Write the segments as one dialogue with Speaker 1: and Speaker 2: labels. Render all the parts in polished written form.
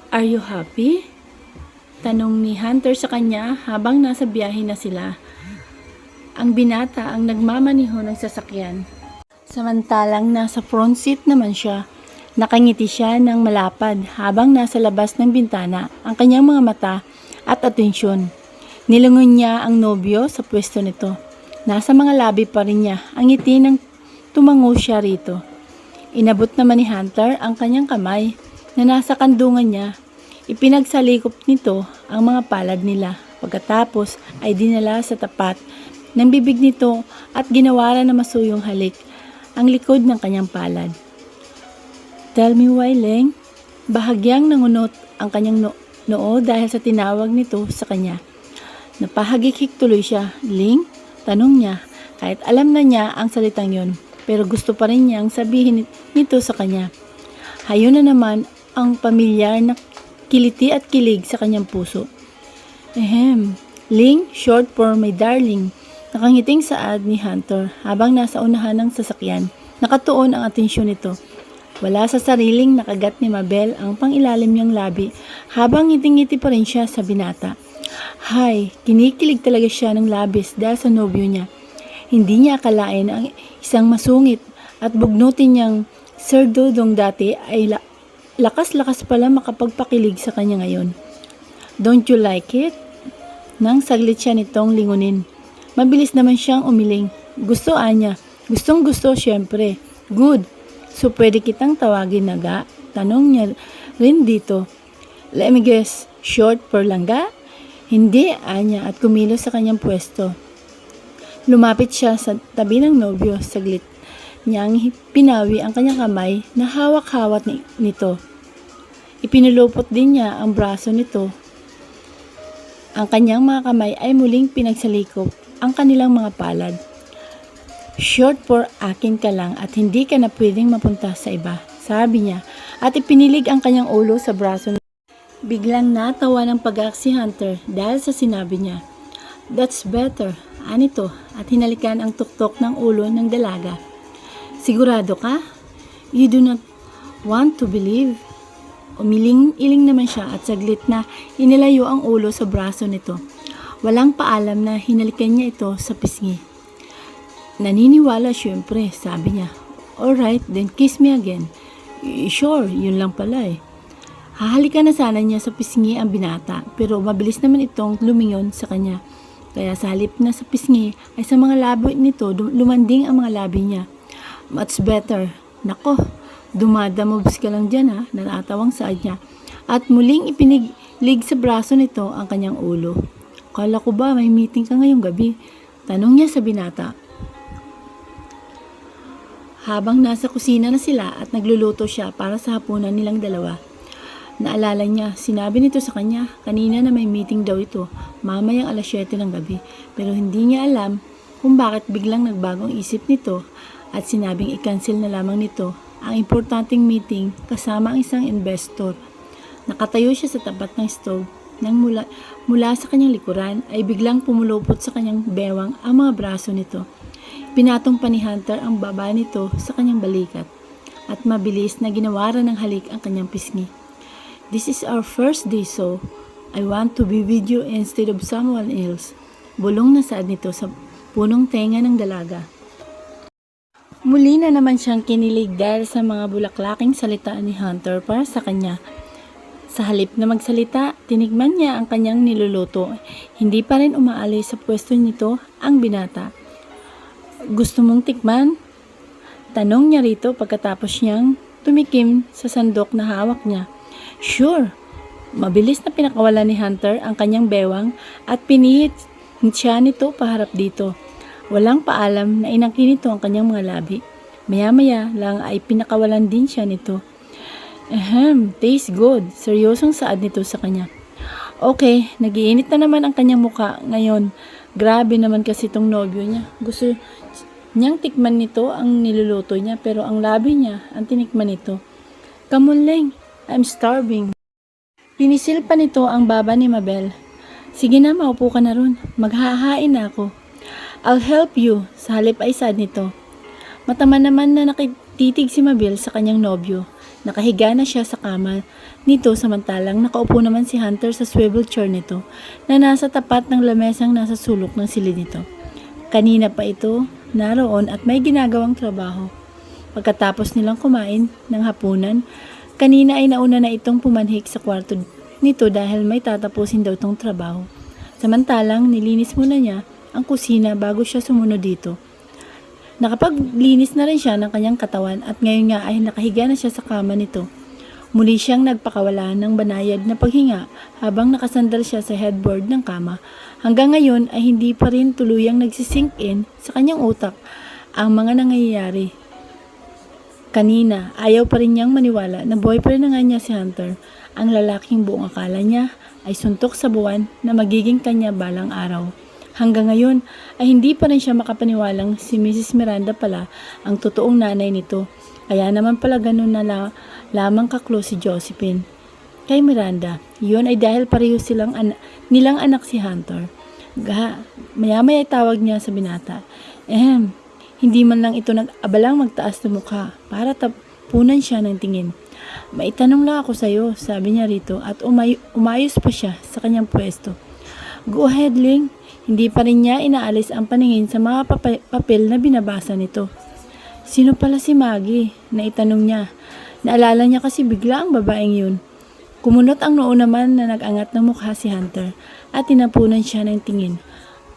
Speaker 1: Are you happy? Tanong ni Hunter sa kanya habang nasa biyahe na sila. Ang binata ang nagmamaniho ng sasakyan. Samantalang nasa front seat naman siya. Nakangiti siya ng malapad habang nasa labas ng bintana ang kanyang mga mata at atensyon. Nilingon niya ang nobyo sa pwesto nito. Nasa mga labi pa rin niya ang ngiti ng tumango siya rito. Inabot naman ni Hunter ang kanyang kamay na nasa kandungan niya. Ipinagsalikop nito ang mga palad nila. Pagkatapos ay dinala sa tapat ng bibig nito at ginawaran na masuyong halik ang likod ng kanyang palad. Tell me why, Leng? Bahagyang nangunot ang kanyang noo dahil sa tinawag nito sa kanya. Napahagikik tuloy siya. Ling? Tanong niya kahit alam na niya ang salitang yon, pero gusto pa rin niyang sabihin nito sa kanya. Hayo na naman ang pamilyar na kiliti at kilig sa kanyang puso. Ling, short for my darling. Nakangiting saad ni Hunter habang nasa unahan ng sasakyan. Nakatuon ang atensyon nito. Wala sa sariling nakagat ni Mabel ang pangilalim niyang labi habang ngiting-ngiti pa rin siya sa binata. Hay, kinikilig talaga siya ng labis dahil sa nobyo niya. Hindi niya akalain ang isang masungit at bugnutin niyang Sir Dodong dati ay lakas-lakas pala makapagpakilig sa kanya ngayon. Don't you like it? Nang saglit siya nitong lingunin. Mabilis naman siyang umiling. Gusto niya. Gustong gusto syempre. Good. So pwede kitang tawagin na ga? Tanong niya rin dito. Let me guess, short for langga? Hindi, anya at kumilos sa kanyang pwesto. Lumapit siya sa tabi ng nobyo. Saglit niyang pinawi ang kanyang kamay na hawak-hawak nito. Ipinulupot din niya ang braso nito. Ang kanyang mga kamay ay muling pinagsalikop ang kanilang mga palad. Short for akin ka lang at hindi ka na pwedeng mapunta sa iba, sabi niya at ipinilig ang kanyang ulo sa braso nito. Biglang natawa ng pag-aak si Hunter dahil sa sinabi niya. That's better, anito, at hinalikan ang tuktok ng ulo ng dalaga. Sigurado ka? You do not want to believe? Umiling-iling naman siya at saglit na inilayo ang ulo sa braso nito. Walang paalam na hinalikan niya ito sa pisngi. Naniniwala syempre, sabi niya. Alright, then kiss me again. Sure, yun lang pala eh. Hahalikan na sana niya sa pisngi ang binata, pero mabilis naman itong lumingon sa kanya. Kaya sa halip na sa pisngi ay sa mga labi nito lumanding ang mga labi niya. Much better. Nako, dumadamobs ka lang dyan ha, natatawang saad niya. At muling ipinilig sa braso nito ang kanyang ulo. Kala ko ba may meeting ka ngayong gabi? Tanong niya sa binata. Habang nasa kusina na sila at nagluluto siya para sa hapunan nilang dalawa. Naalala niya, sinabi nito sa kanya kanina na may meeting daw ito mamayang 7:00 ng gabi. Pero hindi niya alam kung bakit biglang nagbagong isip nito at sinabing i-cancel na lamang nito ang importanteng meeting kasama ang isang investor. Nakatayo siya sa tapat ng stove nang mula sa kanyang likuran ay biglang pumulupot sa kanyang bewang ang mga braso nito. Pinatong pa ni Hunter ang baba nito sa kanyang balikat at mabilis na ginawaran ng halik ang kanyang pisngi. This is our first day so I want to be with you instead of someone else. Bulong na saad nito sa punong tenga ng dalaga. Muli na naman siyang kinilig dahil sa mga bulaklaking salita ni Hunter para sa kanya. Sa halip na magsalita, tinigman niya ang kanyang niluluto. Hindi pa rin umaalis sa pwesto nito ang binata. Gusto mong tikman? Tanong niya rito pagkatapos niyang tumikim sa sandok na hawak niya. Sure. Mabilis na pinakawalan ni Hunter ang kanyang bewang at pinihit siya nito paharap dito. Walang paalam na inangkin nito ang kanyang mga labi. Maya-maya lang ay pinakawalan din siya nito. Tastes good. Seryosong saad nito sa kanya. Okay, nagiinit na naman ang kanyang muka ngayon. Grabe naman kasi itong nobyo niya. Gusto niyang tikman nito ang niluluto niya pero ang labi niya ang tinikman nito. Come on, Leng. I'm starving. Pinisil pa nito ang baba ni Mabel. Sige na, maupo ka na ron. Maghahain na ako. I'll help you. Sa halip ay sad nito. Mataman naman na nakititig si Mabel sa kanyang nobyo. Nakahiga na siya sa kama nito samantalang nakaupo naman si Hunter sa swivel chair nito na nasa tapat ng lamesang nasa sulok ng silid nito. Kanina pa ito naroon at may ginagawang trabaho. Pagkatapos nilang kumain ng hapunan, kanina ay nauna na itong pumanhik sa kwarto nito dahil may tatapusin daw itong trabaho. Samantalang nilinis muna niya ang kusina bago siya sumunod dito. Nakapaglinis na rin siya ng kanyang katawan at ngayon nga ay nakahiga na siya sa kama nito. Muli siyang nagpakawala ng banayad na paghinga habang nakasandal siya sa headboard ng kama. Hanggang ngayon ay hindi pa rin tuluyang nagsisink in sa kanyang utak ang mga nangyayari. Kanina, ayaw pa rin niyang maniwala na boyfriend na nga niya si Hunter, ang lalaking buong akala niya ay suntok sa buwan na magiging kanya balang araw. Hanggang ngayon ay hindi pa rin siya makapaniwalang si Mrs. Miranda pala ang totoong nanay nito. Kaya naman pala ganun na lamang ka-close si Josephine kay Miranda. Yun ay dahil pareho nilang anak si Hunter. Maya-maya tawag niya sa binata. Hindi man lang ito nag-abalang magtaas ng mukha para tapunan siya ng tingin. Maitanong lang ako sa'yo, sabi niya rito at umayos pa siya sa kanyang pwesto. Go ahead, Ling. Hindi pa rin niya inaalis ang paningin sa mga papel na binabasa nito. Sino pala si Maggie? Naitanong niya. Naalala niya kasi bigla ang babaeng yun. Kumunot ang noo naman na nag-angat ng mukha si Hunter at tinapunan siya ng tingin.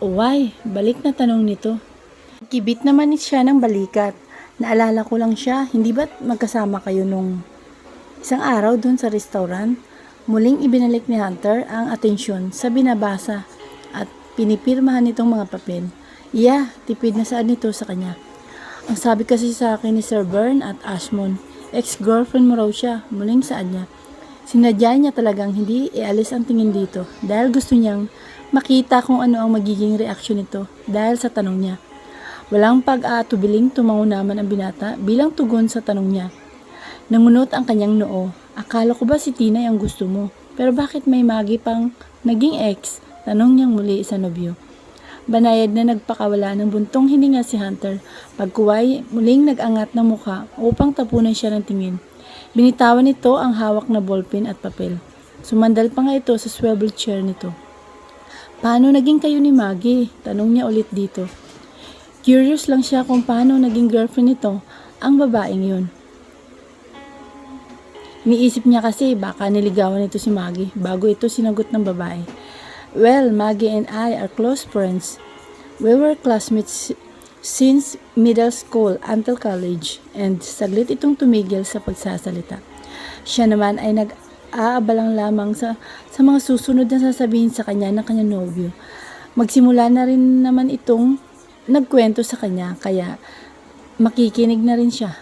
Speaker 1: Why? Balik na tanong nito. Kibit naman siya ng balikat. Naalala ko lang siya, hindi ba't magkasama kayo nung isang araw doon sa restaurant? Muling ibinalik ni Hunter ang atensyon sa binabasa at pinipirmahan nitong mga papel. Tipid na saan nito sa kanya. Ang sabi kasi sa akin ni Sir Bern at Ashmon, ex-girlfriend mo raw siya, muling saan niya. Sinadya niya talagang hindi ialis ang tingin dito dahil gusto niyang makita kung ano ang magiging reaksyon nito dahil sa tanong niya. Walang pag-aatubiling tumango naman ang binata bilang tugon sa tanong niya. Nangunot ang kanyang noo. Akala ko ba si Tina ang gusto mo? Pero bakit may Maggie pang naging ex? Tanong niyang muli sa nobyo. Banayad na nagpakawala ng buntong hininga si Hunter. Pagkuway, muling nag-angat ng mukha upang tapunan siya ng tingin. Binitawan nito ang hawak na ballpen at papel. Sumandal pa nga ito sa swivel chair nito. Paano naging kayo ni Maggie? Tanong niya ulit dito. Curious lang siya kung paano naging girlfriend nito ang babaeng yun. Iniisip niya kasi baka niligawan nito si Maggie bago ito sinagot ng babae. Well, Maggie and I are close friends. We were classmates since middle school until college, and saglit itong tumigil sa pagsasalita. Siya naman ay nag-aabalang lamang sa mga susunod na sasabihin sa kanya ng kanyang nobyo. Magsimula na rin naman itong nagkwento sa kanya, kaya makikinig na rin siya,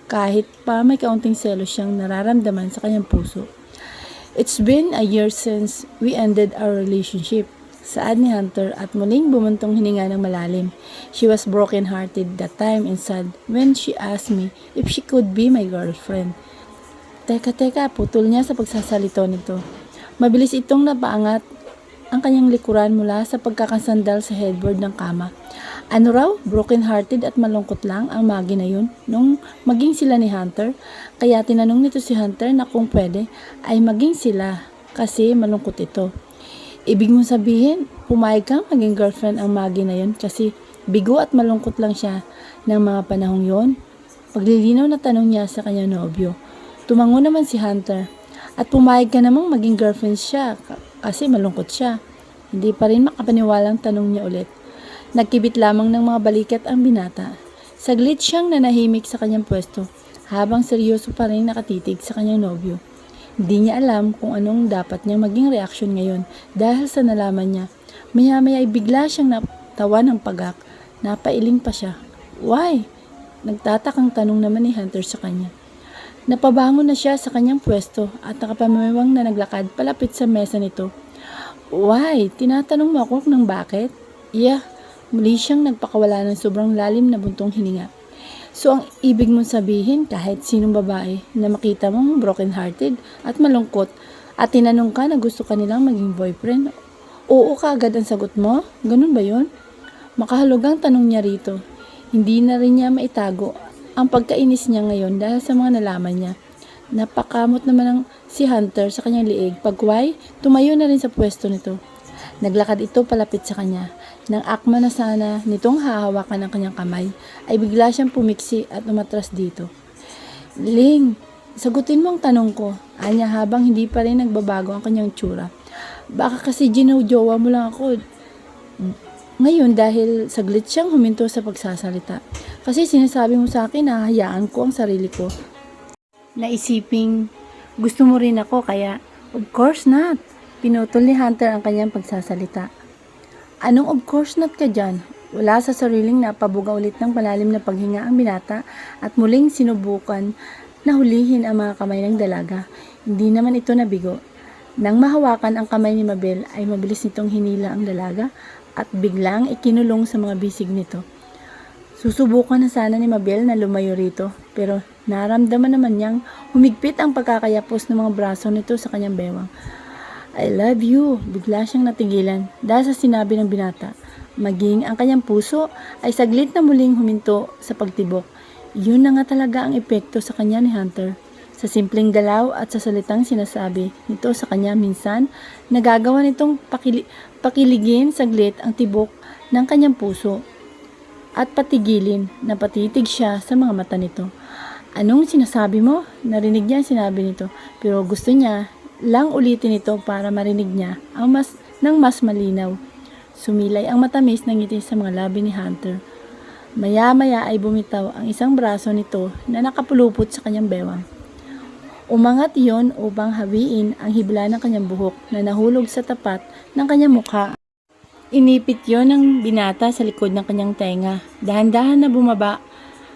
Speaker 1: kahit pa may kaunting selos siyang nararamdaman sa kanyang puso. It's been a year since we ended our relationship, saad ni Hunter at muling bumuntong hininga ng malalim. She was broken-hearted that time and sad when she asked me if she could be my girlfriend. Teka, putol niya sa pagsasalito nito. Mabilis itong napaangat ang kanyang likuran mula sa pagkakasandal sa headboard ng kama. Ano raw, broken-hearted at malungkot lang ang Maggie na yun nung maging sila ni Hunter. Kaya tinanong nito si Hunter na kung pwede ay maging sila kasi malungkot ito. Ibig mong sabihin, pumayag kang maging girlfriend ang Maggie na yun kasi bigo at malungkot lang siya ng mga panahong yon? Paglilinaw na tanong niya sa kanyang nobyo. Tumango naman si Hunter at pumayag ka namang maging girlfriend siya kasi malungkot siya. Hindi pa rin makapaniwalang tanong niya ulit. Nagkibit lamang ng mga balikat ang binata. Saglit siyang nanahimik sa kanyang pwesto habang seryoso pa rin nakatitig sa kanyang nobyo. Hindi niya alam kung anong dapat niyang maging reaksyon ngayon dahil sa nalaman niya. Maya-maya ay bigla siyang natawa ng pagak. Napailing pa siya. Why? Nagtatakang tanong naman ni Hunter sa kanya. Napabangon na siya sa kanyang pwesto at nakapamewang na naglakad palapit sa mesa nito. Why? Tinatanong mo ako ng bakit? Muli siyang nagpakawala ng sobrang lalim na buntong hininga. So ang ibig mong sabihin kahit sinong babae na makita mong broken-hearted at malungkot at tinanong ka na gusto ka nilang maging boyfriend, oo kaagad ang sagot mo? Ganun ba yun? Makahulugang tanong niya rito. Hindi na rin niya maitago ang pagkainis niya ngayon dahil sa mga nalaman niya. Napakamot naman ng si Hunter sa kanyang liig. Pagway, tumayo na rin sa pwesto nito. Naglakad ito palapit sa kanya. Nang akma na sana nitong hahawakan ng kanyang kamay, ay bigla siyang pumiksi at umatras dito. Ling, sagutin mo ang tanong ko, anya habang hindi pa rin nagbabago ang kanyang tsura. Baka kasi ginawjowa mo lang ako. Ngayon dahil saglit siyang huminto sa pagsasalita. Kasi sinasabi mo sa akin na hayaan ko ang sarili ko. Naisiping gusto mo rin ako kaya of course not. Pinutol ni Hunter ang kanyang pagsasalita. Anong of course not ka dyan? Wala sa sariling napabuga ulit ng palalim na paghinga ang binata at muling sinubukan na hulihin ang mga kamay ng dalaga. Hindi naman ito nabigo. Nang mahawakan ang kamay ni Mabel ay mabilis nitong hinila ang dalaga at biglang ikinulong sa mga bisig nito. Susubukan na sana ni Mabel na lumayo rito pero naramdaman naman niyang humigpit ang pagkakayapos ng mga braso nito sa kanyang bewang. I love you. Bigla siyang natigilan dahil sa sinabi ng binata. Maging ang kanyang puso ay saglit na muling huminto sa pagtibok. Yun na nga talaga ang epekto sa kanya ni Hunter. Sa simpleng galaw at sa salitang sinasabi nito sa kanya minsan, nagagawa nitong pakiligin saglit ang tibok ng kanyang puso at patigilin na patitig siya sa mga mata nito. Anong sinasabi mo? Narinig niya ang sinabi nito pero gusto niya lang ulitin ito para marinig niya ang mas malinaw. Sumilay ang matamis na ngiti sa mga labi ni Hunter. Maya-maya ay bumitaw ang isang braso nito na nakapulupot sa kanyang bewang. Umangat iyon upang hawiin ang hibla ng kanyang buhok na nahulog sa tapat ng kanyang mukha. Inipit yon ng binata sa likod ng kanyang tenga. Dahan-dahan na bumaba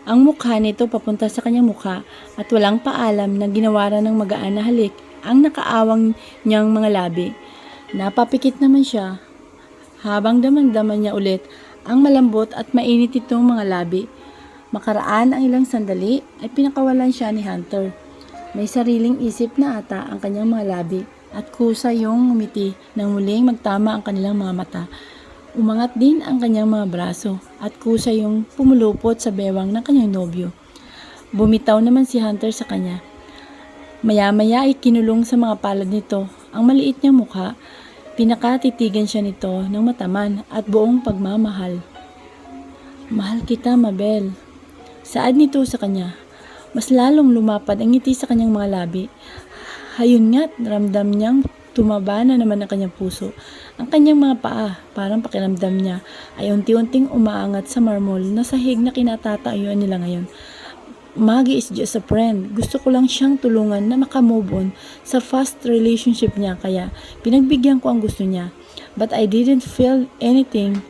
Speaker 1: ang mukha nito papunta sa kanyang mukha at walang paalam na ginawaran ng magaan na halik ang nakaawang niyang mga labi. Napapikit naman siya habang damang-daman niya ulit ang malambot at mainit itong mga labi. Makaraan ang ilang sandali ay pinakawalan siya ni Hunter. May sariling isip na ata ang kanyang mga labi at kusa yung ngumiti nang muling magtama ang kanilang mga mata. Umangat din ang kanyang mga braso at kusa yung pumulupot sa bewang ng kanyang nobyo. Bumitaw naman si Hunter sa kanya. Maya-maya ay kinulong sa mga palad nito ang maliit niyang mukha. Pinakatitigan siya nito ng mataman at buong pagmamahal. Mahal kita, Mabel. Saad nito sa kanya. Mas lalong lumapad ang ngiti sa kanyang mga labi. Hayun nga't ramdam niyang tumaba na naman ang kanyang puso. Ang kanyang mga paa, parang pakiramdam niya, ay unti-unting umaangat sa marmol na sahig na kinatatayuan nila ngayon. Maggie is just a friend. Gusto ko lang siyang tulungan na makamove on sa fast relationship niya kaya pinagbigyan ko ang gusto niya. But I didn't feel anything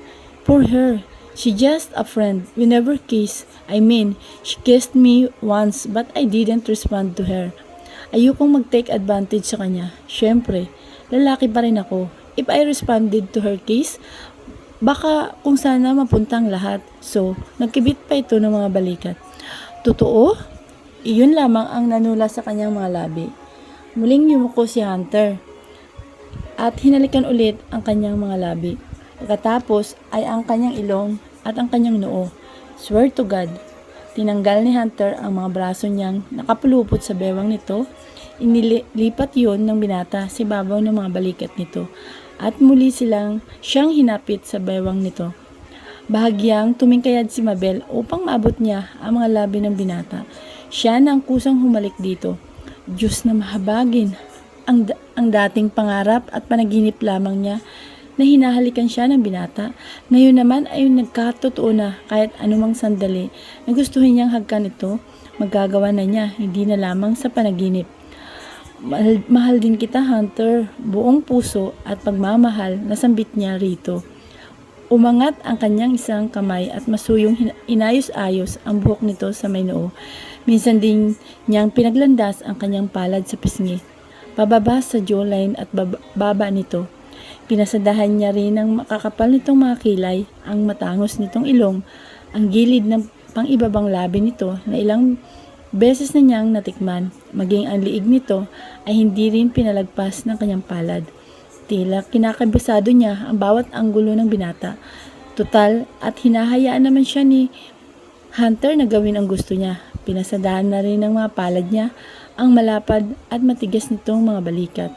Speaker 1: for her. She just a friend. We never kiss. I mean, she kissed me once but I didn't respond to her. Ayokong mag-take advantage sa kanya. Siyempre, lalaki pa rin ako. If I responded to her kiss, baka kung sana mapuntang lahat. So, nagkibit pa ito ng mga balikat. Totoo? Iyon lamang ang nanula sa kanyang mga labi. Muling yumuko si Hunter at hinalikan ulit ang kanyang mga labi. Pagkatapos ay ang kanyang ilong at ang kanyang noo. Swear to God, tinanggal ni Hunter ang mga braso niyang nakapulupot sa bewang nito. Inilipat yon ng binata sa ibabaw ng mga balikat nito at muli siyang hinapit sa bewang nito. Bahagyang tumingkayad si Mabel upang maabot niya ang mga labi ng binata. Siya na ang kusang humalik dito. Diyos na mahabagin. Ang dating pangarap at panaginip lamang niya na hinahalikan siya ng binata. Ngayon naman ay nagkatotoo na kahit anumang sandali na gustuhin niyang hagkan ito, magagawa na niya, hindi na lamang sa panaginip. Mahal din kita, Hunter. Buong puso at pagmamahal na sambit niya rito. Umangat ang kanyang isang kamay at masuyong inayos-ayos ang buhok nito sa may noo. Minsan din niyang pinaglandas ang kanyang palad sa pisngi. Pababa sa jawline at baba nito. Pinasadahan niya rin ng makakapal nitong mga kilay, ang matangos nitong ilong, ang gilid ng pang-ibabang labi nito na ilang beses na niyang natikman. Maging ang liig nito ay hindi rin pinalagpas ng kanyang palad. Tila kinakabisado niya ang bawat anggulo ng binata. Total at hinahayaan naman siya ni Hunter na gawin ang gusto niya. Pinasadahan na rin ng mga palad niya ang malapad at matigas nitong mga balikat.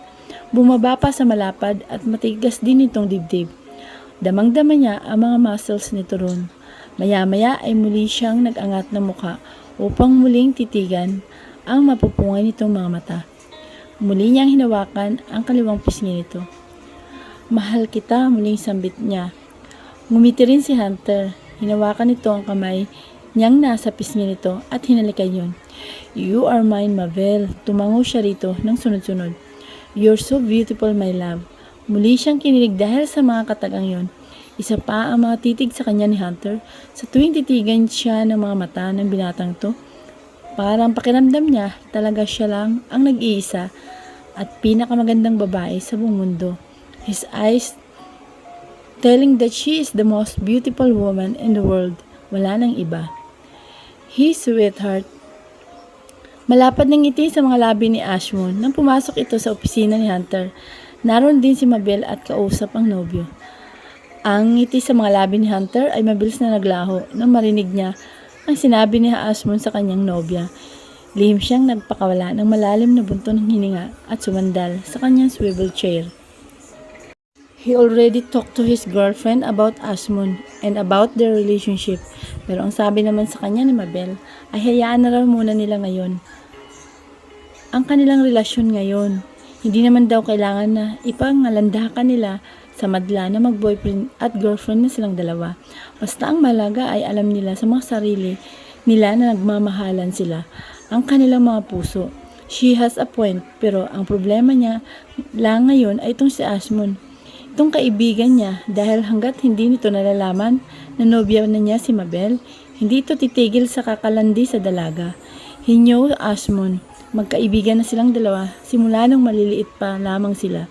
Speaker 1: Bumaba pa sa malapad at matigas din nitong dibdib. Damang-dama niya ang mga muscles nito ron. Maya-maya ay muli siyang nag-angat ng muka upang muling titigan ang mapupungay nitong mga mata. Muli niyang hinawakan ang kaliwang pisngi nito. Mahal kita, muling sambit niya. Ngumiti rin si Hunter. Hinawakan nito ang kamay niyang nasa pisngi nito at hinalikan yun. You are mine, Mabel. Tumango siya rito ng sunod-sunod. You're so beautiful, my love. Muli siyang kinilig dahil sa mga katagang yon. Isa pa ang mga titig sa kanya ni Hunter. Sa tuwing titigan siya ng mga mata ng binatang to, parang pakiramdam niya talaga siya lang ang nag-iisa at pinakamagandang babae sa buong mundo. His eyes telling that she is the most beautiful woman in the world. Wala nang iba. His sweetheart. Malapad ng ngiti sa mga labi ni Ashmon nang pumasok ito sa opisina ni Hunter. Naroon din si Mabel at kausap ang nobyo. Ang ngiti sa mga labi ni Hunter ay mabilis na naglaho nang marinig niya ang sinabi ni Ashmon sa kanyang nobya. Lihim siyang nagpakawala ng malalim na bunto ng hininga at sumandal sa kanyang swivel chair. He already talked to his girlfriend about Ashmon and about their relationship. Pero ang sabi naman sa kanya ni Mabel ay hayaan na raw muna nila ngayon ang kanilang relasyon ngayon. Hindi naman daw kailangan na ipangalandakan nila sa madla na mag-boyfriend at girlfriend na silang dalawa. Basta ang mahalaga ay alam nila sa mga sarili nila na nagmamahalan sila ang kanilang mga puso. She has a point, pero ang problema niya lang ngayon ay itong si Ashmon. Itong kaibigan niya, dahil hanggat hindi nito nalalaman na nobya na niya si Mabel, hindi ito titigil sa kakalandi sa dalaga. He knew Ashmon. Magkaibigan na silang dalawa simula nung maliliit pa lamang sila.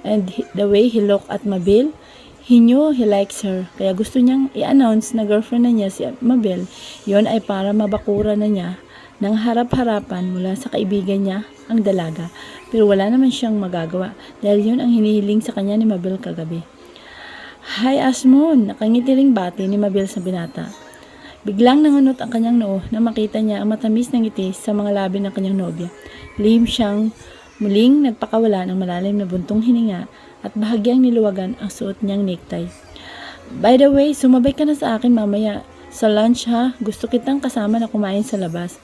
Speaker 1: And the way he looked at Mabel, he knew he likes her. Kaya gusto niyang i-announce na girlfriend na niya si Mabel. Yon ay para mabakura na niya ng harap-harapan mula sa kaibigan niya ang dalaga. Pero wala naman siyang magagawa dahil yun ang hinihiling sa kanya ni Mabel kagabi. Hi Ashmon! Nakangiti ring bati ni Mabel sa binata. Biglang nangunot ang kanyang noo na makita niya ang matamis na ngiti sa mga labi ng kanyang nobya. Lihim siyang muling nagpakawala ng malalim na buntong hininga at bahagyang niluwagan ang suot niyang necktie. By the way, sumabay ka na sa akin mamaya sa lunch ha. Gusto kitang kasama na kumain sa labas.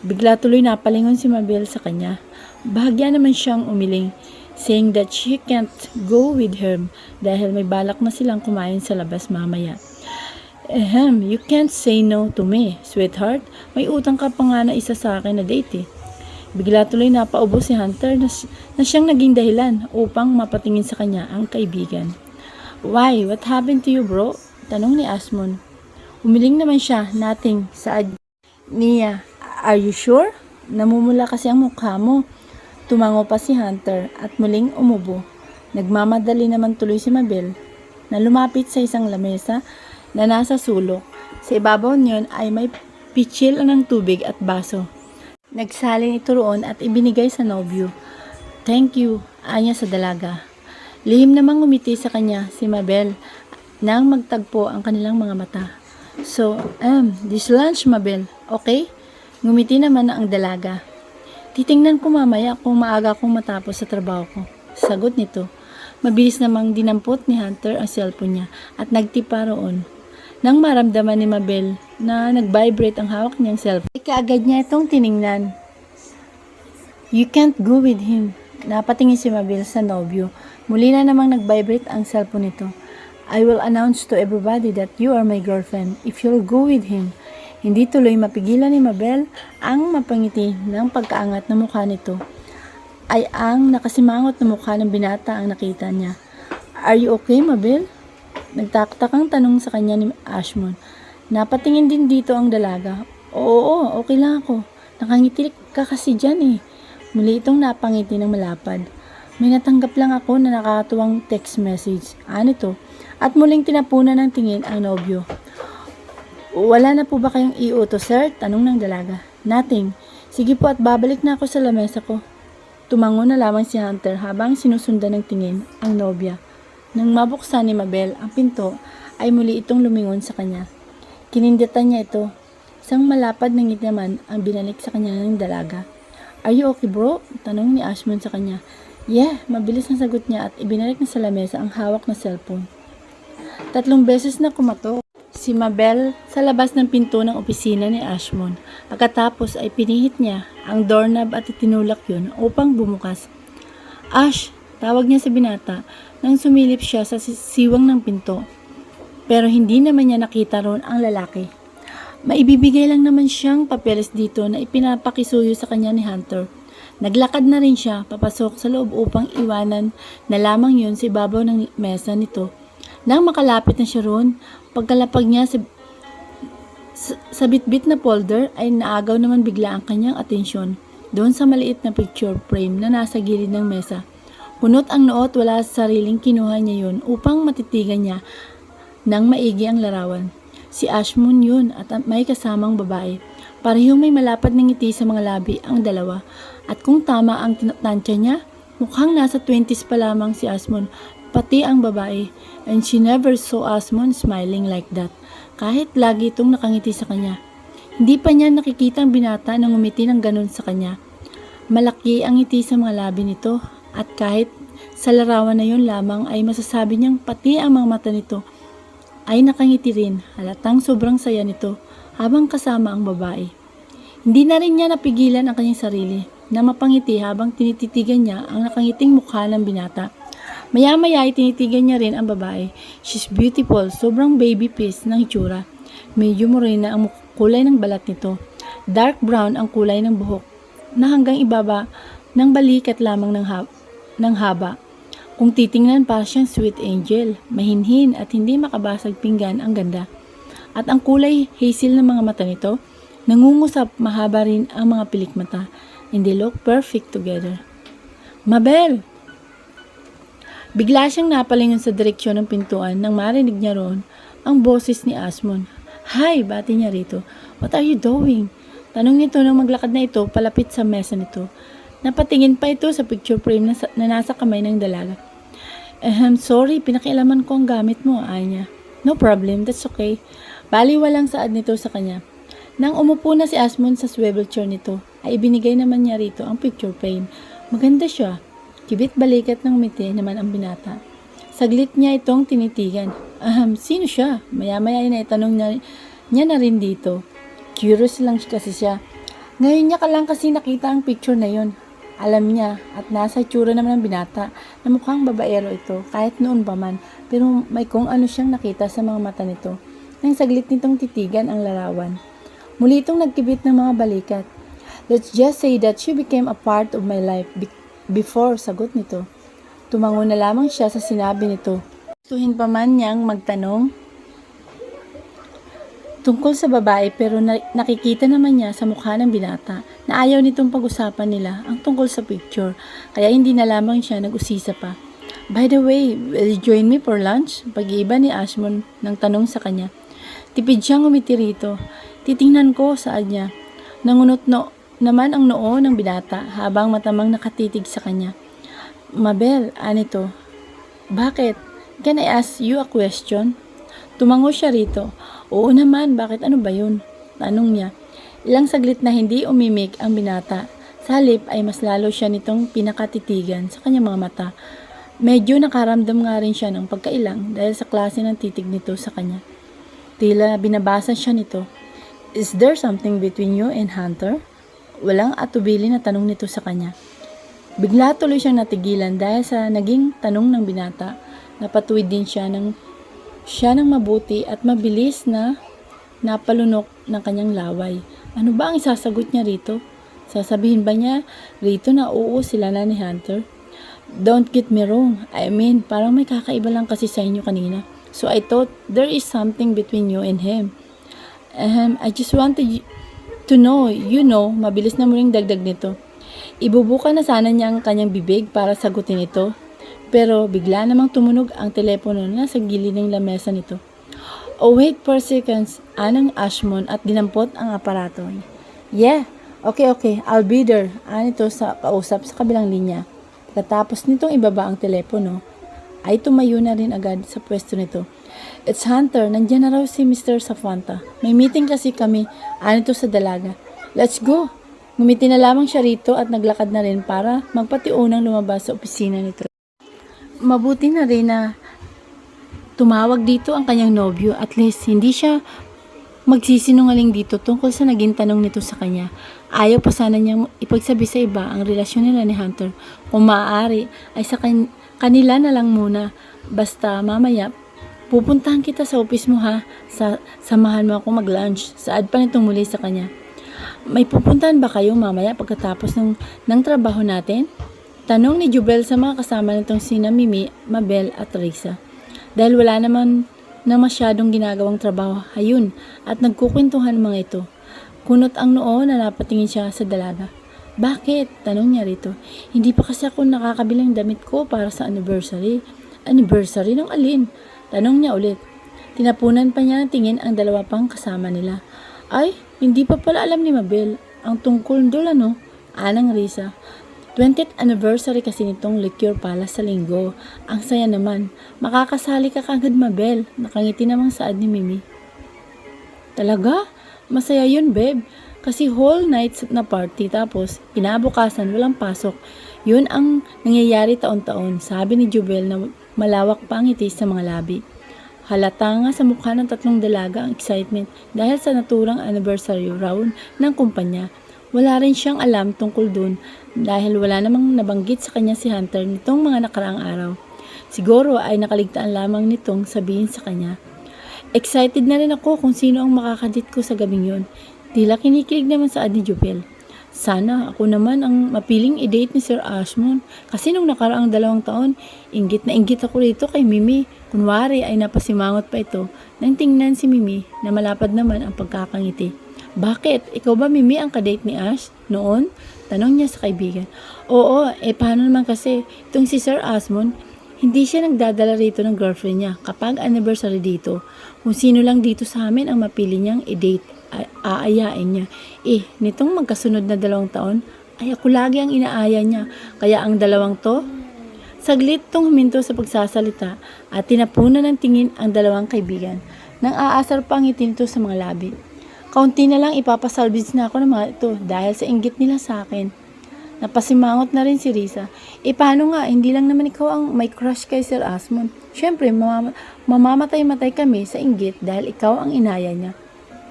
Speaker 1: Bigla tuloy napalingon si Mabel sa kanya. Bahagya naman siyang umiling, saying that she can't go with him dahil may balak na silang kumain sa labas mamaya. You can't say no to me, sweetheart. May utang ka pa nga na isa sa akin na date eh. Bigla tuloy napaubo si Hunter na siyang naging dahilan upang mapatingin sa kanya ang kaibigan. Why? What happened to you, bro? Tanong ni Ashmon. Umiling naman siya, nothing, saad niya. Are you sure? Namumula kasi ang mukha mo. Tumango pa si Hunter at muling umubo. Nagmamadali naman tuloy si Mabel na lumapit sa isang lamesa na nasa sulok. Sa ibabaw niyon ay may pitsil ng tubig at baso. Nagsalin ito roon at ibinigay sa nobyo. Thank you, anya sa dalaga. Lihim namang ngumiti sa kanya si Mabel nang magtagpo ang kanilang mga mata. So, this lunch, Mabel, okay? Ngumiti naman ang dalaga. Titingnan ko mamaya kung maaga akong matapos sa trabaho ko. Sagot nito. Mabilis namang dinampot ni Hunter ang cellphone niya at nagtipa roon. Nang maramdaman ni Mabel na nag-vibrate ang hawak niyang cellphone, kaagad niya itong tiningnan. You can't go with him. Napatingin si Mabel sa nobyo. Muli na namang nag-vibrate ang cellphone nito. I will announce to everybody that you are my girlfriend if you'll go with him. Hindi tuloy mapigilan ni Mabel ang mapangiti ng pagkaangat ng mukha nito. Ay ang nakasimangot na mukha ng binata ang nakita niya. Are you okay, Mabel? Nagtaktakang tanong sa kanya ni Ashmon. Napatingin din dito ang dalaga. Oo, okay lang ako. Nakangiti ka kasi dyan eh. Muli itong napangiti ng malapad. May natanggap lang ako na nakakatuwang text message. Ano to? At muling tinapunan ng tingin ang nobyo. Wala na po ba kayong iutos, sir? Tanong ng dalaga. Nothing. Sige po at babalik na ako sa lamesa ko. Tumango na lamang si Hunter habang sinusundan ng tingin ang nobya. Nang mabuksan ni Mabel ang pinto, ay muli itong lumingon sa kanya. Kinindatan niya ito. Isang malapad na ngiti naman ang binalik sa kanya ng dalaga. Are you okay, bro? Tanong ni Ashmon sa kanya. Yeah, mabilis ang sagot niya at ibinalik na sa lamesa ang hawak na cellphone. 3 beses na kumatok si Mabel sa labas ng pinto ng opisina ni Ashmon. Pagkatapos ay pinihit niya ang doorknob at itinulak yun upang bumukas. Ash, tawag niya sa binata nang sumilip siya sa siwang ng pinto. Pero hindi naman niya nakita roon ang lalaki. Maibibigay lang naman siyang papeles dito na ipinapakisuyo sa kanya ni Hunter. Naglakad na rin siya papasok sa loob upang iwanan na lamang yun sa ibabaw ng mesa nito. Nang makalapit na siya roon, pagkalapag niya sa bitbit na folder ay naagaw naman bigla ang kanyang atensyon doon sa maliit na picture frame na nasa gilid ng mesa. Kunot ang noot, wala sa sariling kinuha niya yun upang matitigan niya nang maigi ang larawan. Si Ashmon yun at may kasamang babae. Parehong may malapad na ngiti sa mga labi ang dalawa. At kung tama ang tinatansya niya, mukhang nasa 20s pa lamang si Ashmon, pati ang babae. And she never saw Ashmon smiling like that. Kahit lagi itong nakangiti sa kanya. Hindi pa niya nakikita ang binata na ngumiti ng ganun sa kanya. Malaki ang ngiti sa mga labi nito. At kahit sa larawan na yun lamang ay masasabi niyang pati ang mga mata nito ay nakangiti rin, halatang sobrang saya nito habang kasama ang babae. Hindi na rin niya napigilan ang kanyang sarili na mapangiti habang tinititigan niya ang nakangiting mukha ng binata. Maya-maya ay tinitigan niya rin ang babae. She's beautiful, sobrang baby face ng itsura. Medyo morena ang kulay ng balat nito. Dark brown ang kulay ng buhok na hanggang ibaba ng balikat lamang ng haba. Kung titingnan pa siyang sweet angel, mahinhin at hindi makabasag pinggan ang ganda. At ang kulay hazel ng mga mata nito, nangungusap mahaba rin ang mga pilik mata. And they look perfect together. Mabel! Bigla siyang napalingon sa direksyon ng pintuan nang marinig niya roon ang boses ni Ashmon. Hi! Bati niya rito. What are you doing? Tanong nito nang maglakad na ito palapit sa mesa nito. Napatingin pa ito sa picture frame na nasa kamay ng dalaga. Sorry, pinakialaman ko ang gamit mo, ay niya. No problem, that's okay. Baliwalang saad nito sa kanya. Nang umupo na si Ashmon sa swivel chair nito, ay ibinigay naman niya rito ang picture frame. Maganda siya. Kibit balikat ng umiti naman ang binata. Saglit niya itong tinitigan. Sino siya? Maya-maya na itanong niya na rin dito. Curious lang kasi siya. Ngayon niya ka lang kasi nakita ang picture na yon. Alam niya at nasa itsura naman ng binata na mukhang babaero ito kahit noon pa man, pero may kung ano siyang nakita sa mga mata nito nang saglit nitong titigan ang larawan. Muli itong nagkibit ng mga balikat. Let's just say that she became a part of my life before, sagot nito. Tumango na lamang siya sa sinabi nito. Gustuhin pa man niyang magtanong tungkol sa babae pero nakikita naman niya sa mukha ng binata na ayaw nitong pag-usapan nila ang tungkol sa picture, kaya hindi na lamang siya nag-usisa pa. By the way, will you join me for lunch? Pag-iiba ni Ashmon ng tanong sa kanya. Tipid siyang umiti rito. Titingnan ko, saad niya. Nangunot naman ang noo ng binata habang matamang nakatitig sa kanya. Mabel, anito? Bakit? Can I ask you a question? Tumango siya rito. Oo naman, bakit ano ba yun? Tanong niya. Ilang saglit na hindi umimik ang binata. Sa halip ay mas lalo siya nitong pinakatitigan sa kanyang mga mata. Medyo nakaramdam nga rin siya ng pagkailang dahil sa klase ng titig nito sa kanya. Tila binabasa siya nito. Is there something between you and Hunter? Walang atubili na tanong nito sa kanya. Bigla tuloy siyang natigilan dahil sa naging tanong ng binata. Napatuwid din siya ng mabuti at mabilis na napalunok ng kanyang laway. Ano ba ang isasagot niya rito? Sasabihin ba niya rito na oo sila na ni Hunter? Don't get me wrong. I mean, parang may kakaiba lang kasi sa inyo kanina. So I thought there is something between you and him. I just wanted to know, mabilis na muling dagdag nito. Ibubuka na sana niya ang kanyang bibig para sagutin ito. Pero bigla namang tumunog ang telepono na sa gilid ng lamesa nito. Oh wait for seconds, anang Ashmon at dinampot ang aparato. Yeah, okay, I'll be there. Anito sa kausap sa kabilang linya. Katapos nitong ibaba ang telepono, ay tumayo na rin agad sa pwesto nito. It's Hunter, nandiyan na raw si Mr. Safanta. May meeting kasi kami, anito sa dalaga. Let's go. Ngumiti na lamang siya rito at naglakad na rin para magpatiunang lumabas sa opisina nito. Mabuti na rin na tumawag dito ang kanyang nobyo. At least hindi siya magsisinungaling dito tungkol sa naging tanong nito sa kanya. Ayaw pa sana niyang ipagsabi sa iba ang relasyon nila ni Hunter. Kung maaari ay sa kanila na lang muna. Basta mamaya, pupuntahan kita sa office mo ha. Samahan mo ako mag-lunch. Saad pa nitong muli sa kanya. May pupuntahan ba kayo mamaya pagkatapos ng trabaho natin? Tanong ni Jubel sa mga kasama nitong sina Mimi, Mabel at Risa. Dahil wala naman na masyadong ginagawang trabaho, ayun, at nagkukwentuhan mga ito. Kunot ang noo na napatingin siya sa dalaga. Bakit? Tanong niya rito. Hindi pa kasi ako nakakabilang damit ko para sa anniversary. Anniversary ng alin? Tanong niya ulit. Tinapunan pa niya ng tingin ang dalawa pang kasama nila. Ay, hindi pa pala alam ni Mabel ang tungkol doon ano? Anang Risa. 20th anniversary kasi nitong Liquor Palace sa linggo. Ang saya naman. Makakasali ka kagad Mabel. Nakangiti namang saad ni Mimi. Talaga? Masaya yun babe. Kasi whole night na party tapos kinabukasan walang pasok. Yun ang nangyayari taon-taon. Sabi ni Jubel na malawak pa ang ngiti sa mga labi. Halata nga sa mukha ng tatlong dalaga ang excitement dahil sa naturang anniversary round ng kumpanya. Wala rin siyang alam tungkol dun dahil wala namang nabanggit sa kanya si Hunter nitong mga nakaraang araw. Siguro ay nakaligtaan lamang nitong sabihin sa kanya. Excited na rin ako kung sino ang makakadit ko sa gabing yun. Tila kinikilig naman sa ni Jubel. Sana ako naman ang mapiling i-date ni Sir Ashmon kasi nung nakaraang 2 taon, inggit na inggit ako rito kay Mimi. Kunwari ay napasimangot pa ito nang tingnan si Mimi na malapad naman ang pagkakangiti. Bakit? Ikaw ba Mimi ang kadate ni Ash noon? Tanong niya sa kaibigan. Oo, paano naman kasi itong si Sir Asmon, hindi siya nagdadala rito ng girlfriend niya kapag anniversary dito. Kung sino lang dito sa amin ang mapili niyang i-date, aayain niya. Nitong magkasunod na 2 taon, ay ako lagi ang inaaya niya. Kaya ang 2 to, saglit tong huminto sa pagsasalita at tinapunan ng tingin ang 2 kaibigan. Nang aasar pa ang ngiti nito sa mga labi. Kaunti na lang ipapasalvage na ako ng mga ito dahil sa inggit nila sa akin. Napasimangot na rin si Risa. Paano nga, hindi lang naman ikaw ang may crush kay Sir Asmon. Siyempre, mamamatay-matay kami sa inggit dahil ikaw ang inaya niya.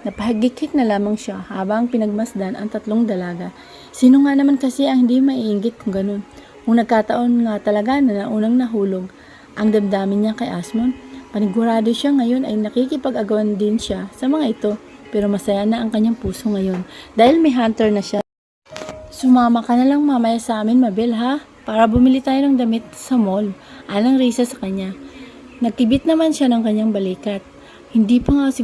Speaker 1: Napahagikik na lamang siya habang pinagmasdan ang 3 dalaga. Sino nga naman kasi ang hindi maiinggit kung ganun? Kung nagkataon nga talaga na naunang nahulog ang damdamin niya kay Asmon, panigurado siya ngayon ay nakikipag-agawan din siya sa mga ito. Pero masaya na ang kanyang puso ngayon dahil may Hunter na siya. Sumama ka na lang mamaya sa amin Mabel ha? Para bumili tayo ng damit sa mall. Anang Risa sa kanya. Nagkibit naman siya ng kanyang balikat. Hindi pa ako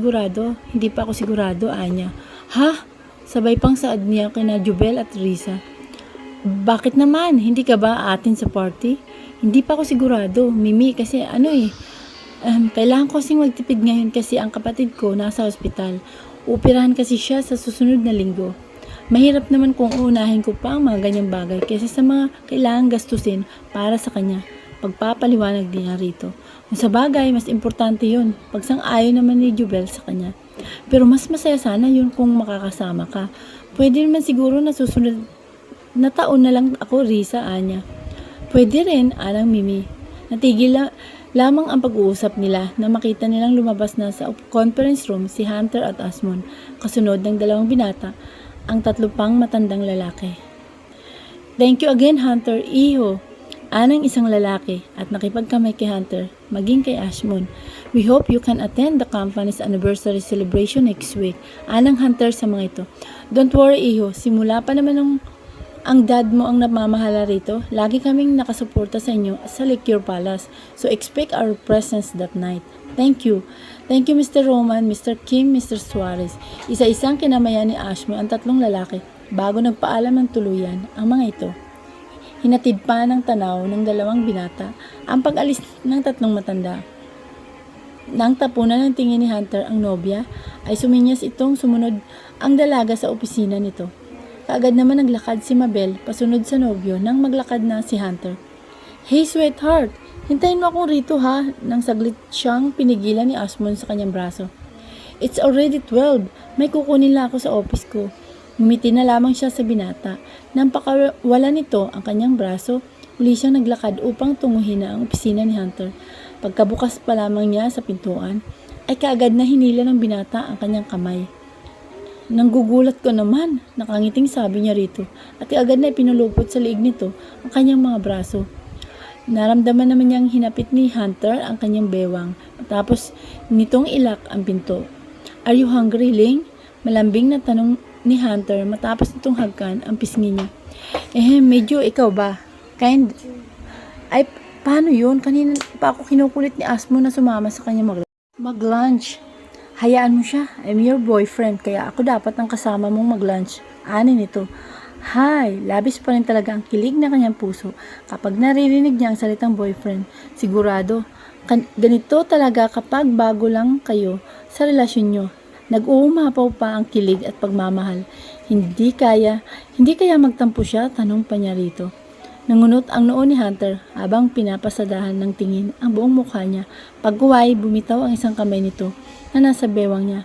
Speaker 1: sigurado, Anya. Ha? Sabay pang saad niya kina Jubel at Risa. Bakit naman? Hindi ka ba atin sa party? Hindi pa ako sigurado, Mimi, kasi kailangan ko kasing magtipid ngayon kasi ang kapatid ko nasa ospital. Upirahan kasi siya sa susunod na linggo. Mahirap naman kung uunahin ko pa ang mga ganyang bagay kaysa sa mga kailangang gastusin para sa kanya. Pagpapaliwanag niya rito. Kung sa bagay, mas importante yun. Pagsang-ayon naman ni Jubel sa kanya. Pero mas masaya sana yun kung makakasama ka. Pwede naman siguro na susunod na taon na lang ako, Risa, Anya. Pwede rin, Anang Mimi. Natigil lamang ang pag-uusap nila na makita nilang lumabas na sa conference room si Hunter at Asmon, kasunod ng 2 binata, ang 3 pang matandang lalaki. Thank you again Hunter, iho, anang isang lalaki at nakipagkamay kay Hunter, maging kay Asmon. We hope you can attend the company's anniversary celebration next week. Anang Hunter sa mga ito. Don't worry iho, simula pa naman ang dad mo ang namamahala rito. Lagi kaming nakasuporta sa inyo sa Liquor Palace. So expect our presence that night. Thank you. Thank you Mr. Roman, Mr. Kim, Mr. Suarez. Isa-isang kinamayan ni Ashmo ang 3 lalaki bago nagpaalam ng tuluyan ang mga ito. Hinatid pa ng tanaw ng 2 binata ang pag-alis ng 3 matanda. Nang tapunan ng tingin ni Hunter ang nobya, ay suminyas itong sumunod ang dalaga sa opisina nito. Kaagad naman naglakad si Mabel pasunod sa nobyo nang maglakad na si Hunter. Hey sweetheart, hintayin mo akong rito ha, nang saglit siyang pinigilan ni Asmon sa kanyang braso. It's already 12, may kukunin lang ako sa office ko. Ngumiti na lamang siya sa binata. Nang pakawala nito ang kanyang braso, uli siyang naglakad upang tunguhin na ang opisina ni Hunter. Pagkabukas pa lamang niya sa pintuan, ay kaagad na hinila ng binata ang kanyang kamay. Nanggugulat ko naman, nakangiting sabi niya rito, at kaagad na ipinulupot sa liig nito ang kanyang mga braso. Naramdaman naman niyang hinapit ni Hunter ang kanyang bewang, tapos nitong ilak ang pinto. "Are you hungry, Ling?" Malambing na tanong ni Hunter matapos nitong hagkan ang pisngi niya. Medyo ikaw ba? Kind? Ay, paano yun? Kanina pa ako kinukulit ni Asmo na sumama sa kanya mag-lunch. Hayaan mo siya. I'm your boyfriend, kaya ako dapat ang kasama mong mag-lunch. Ani nito. Hay, labis pa rin talaga ang kilig na kanyang puso kapag naririnig niya ang salitang boyfriend. Sigurado, ganito talaga kapag bago lang kayo sa relasyon nyo. Nag-uumapaw pa ang kilig at pagmamahal. Hindi kaya magtampo siya, tanong pa niya rito. Nangunot ang noo ni Hunter habang pinapasadahan ng tingin ang buong mukha niya. Pagkuway, bumitaw ang isang kamay nito na nasa bewang niya.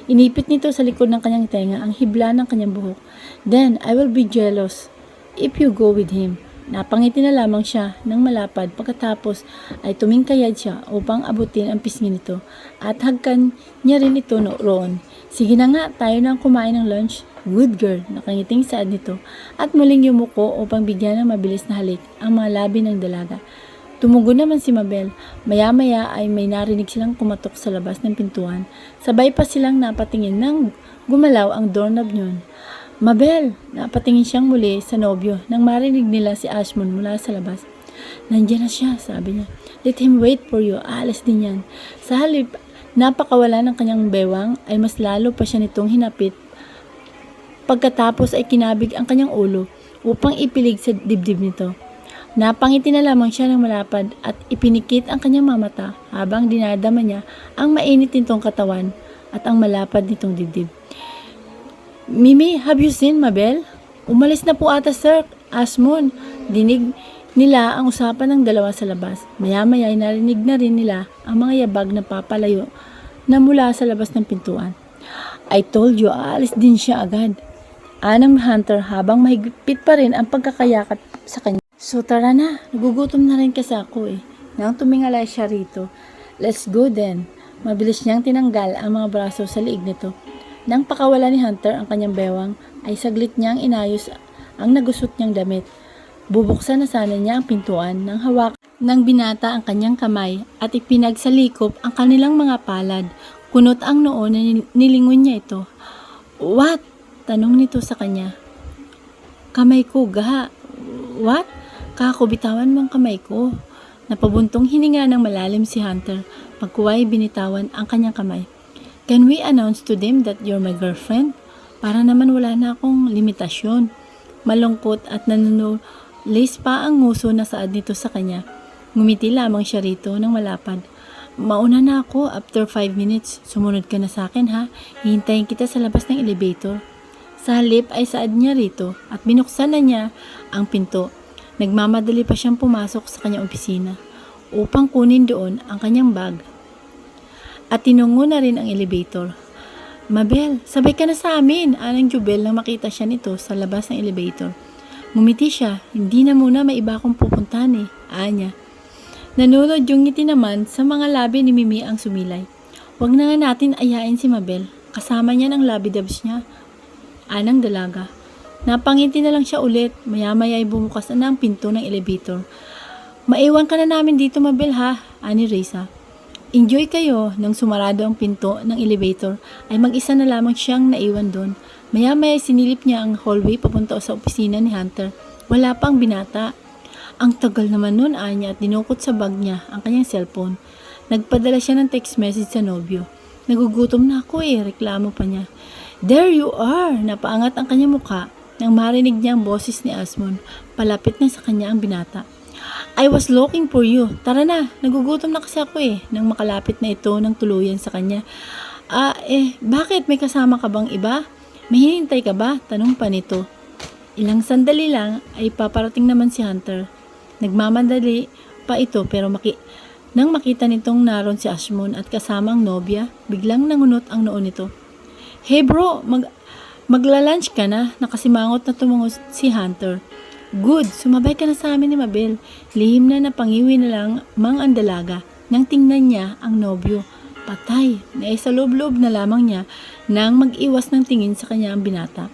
Speaker 1: Inipit nito sa likod ng kanyang tenga ang hibla ng kanyang buhok. Then, I will be jealous if you go with him. Napangiti na lamang siya ng malapad pagkatapos ay tumingkayad siya upang abutin ang pisngi nito at hagkan niya rin ito roon. Sige na nga, tayo na kumain ng lunch. Good girl, nakangiting saad nito at muling yumuko upang bigyan ng mabilis na halik ang mga labi ng dalaga. Tumugon naman si Mabel. Maya-maya ay may narinig silang kumatok sa labas ng pintuan. Sabay pa silang napatingin nang gumalaw ang doorknob niyon. Mabel! Napatingin siyang muli sa nobyo nang marinig nila si Ashmon mula sa labas. Nandiyan na siya, sabi niya. Let him wait for you. Aalis din yan. Sa halip, napakawala ng kanyang bewang ay mas lalo pa siya nitong hinapit. Pagkatapos ay kinabig ang kanyang ulo upang ipilig sa dibdib nito. Napangiti na lamang siya ng malapad at ipinikit ang kanyang mamata habang dinadama niya ang mainit nitong katawan at ang malapad nitong dibdib. Mimi, have you seen Mabel? Umalis na po ata, sir. Asmon. Dinig nila ang usapan ng dalawa sa labas. Maya-maya ay narinig na rin nila ang mga yabag na papalayo na mula sa labas ng pintuan. I told you, aalis din siya agad. Anang Hunter habang mahigpit pa rin ang pagkakayakap sa kanya. So tara na, nagugutom na rin kasi ako eh. Nang tumingalay siya rito. Let's go then. Mabilis niyang tinanggal ang mga braso sa liig nito. Nang pakawala ni Hunter ang kanyang bewang, ay saglit niyang inayos ang nagusot niyang damit. Bubuksan na sana niya ang pintuan nang hawak ng binata ang kanyang kamay at ipinagsalikop ang kanilang mga palad. Kunot ang noo na nilingon niya ito. What? Tanong nito sa kanya. Kamay ko, gaha. What? Kakubitawan mo ang kamay ko. Napabuntong hininga ng malalim si Hunter. Pagkuway binitawan ang kanyang kamay. Can we announce to them that you're my girlfriend? Para naman wala na akong limitasyon. Malungkot at nanunulis pa ang nguso na saad nito sa kanya. Ngumiti lamang siya rito ng malapad. Mauna na ako after 5 minutes. Sumunod ka na sa akin ha. Hihintayin kita sa labas ng elevator. Sa halip ay saad niya rito at binuksan na niya ang pinto. Nagmamadali pa siyang pumasok sa kanyang opisina upang kunin doon ang kanyang bag. At tinungo na rin ang elevator. Mabel, sabay ka na sa amin, anang Jubel nang makita siya nito sa labas ng elevator. Ngumiti siya, hindi na muna may iba akong pupuntahan eh, anya. Nanunod yung ngiti naman sa mga labi ni Mimi ang sumilay. Huwag na nga natin ayain si Mabel, kasama niya ng labi-dabs niya. Anang dalaga. Napangiti na lang siya ulit, maya-maya ay bumukas na ang pinto ng elevator. Maiwan ka na namin dito Mabel ha, ani Reza. Enjoy kayo. Nang sumarado ang pinto ng elevator ay mag-isa na lamang siyang naiwan doon. Maya-maya sinilip niya ang hallway papunta sa opisina ni Hunter. Wala pang binata. Ang tagal naman nun anya at dinukot sa bag niya ang kanyang cellphone. Nagpadala siya ng text message sa nobyo. Nagugutom na ako eh, reklamo pa niya. There you are! Napaangat ang kanyang mukha nang marinig niya ang boses ni Asmon. Palapit na sa kanya ang binata. I was looking for you. Tara na, nagugutom na kasi ako eh. Nang makalapit na ito ng tuluyan sa kanya. Bakit? May kasama ka bang iba? May hinihintay ka ba? Tanong pa nito. Ilang sandali lang ay paparating naman si Hunter. Nagmamadali pa ito pero nang makita nitong naroon si Ashmon at kasama ang nobya, biglang nangunot ang noo nito. Hey bro, Magla-lunch ka na, nakasimangot na tumango si Hunter. Good, sumabay ka na sa amin ni Mabel. Lihim na napangiwi na lang mang ang dalaga nang tingnan niya ang nobyo. Patay, naisa loob-loob na lamang niya nang mag-iwas ng tingin sa kanya ang binata.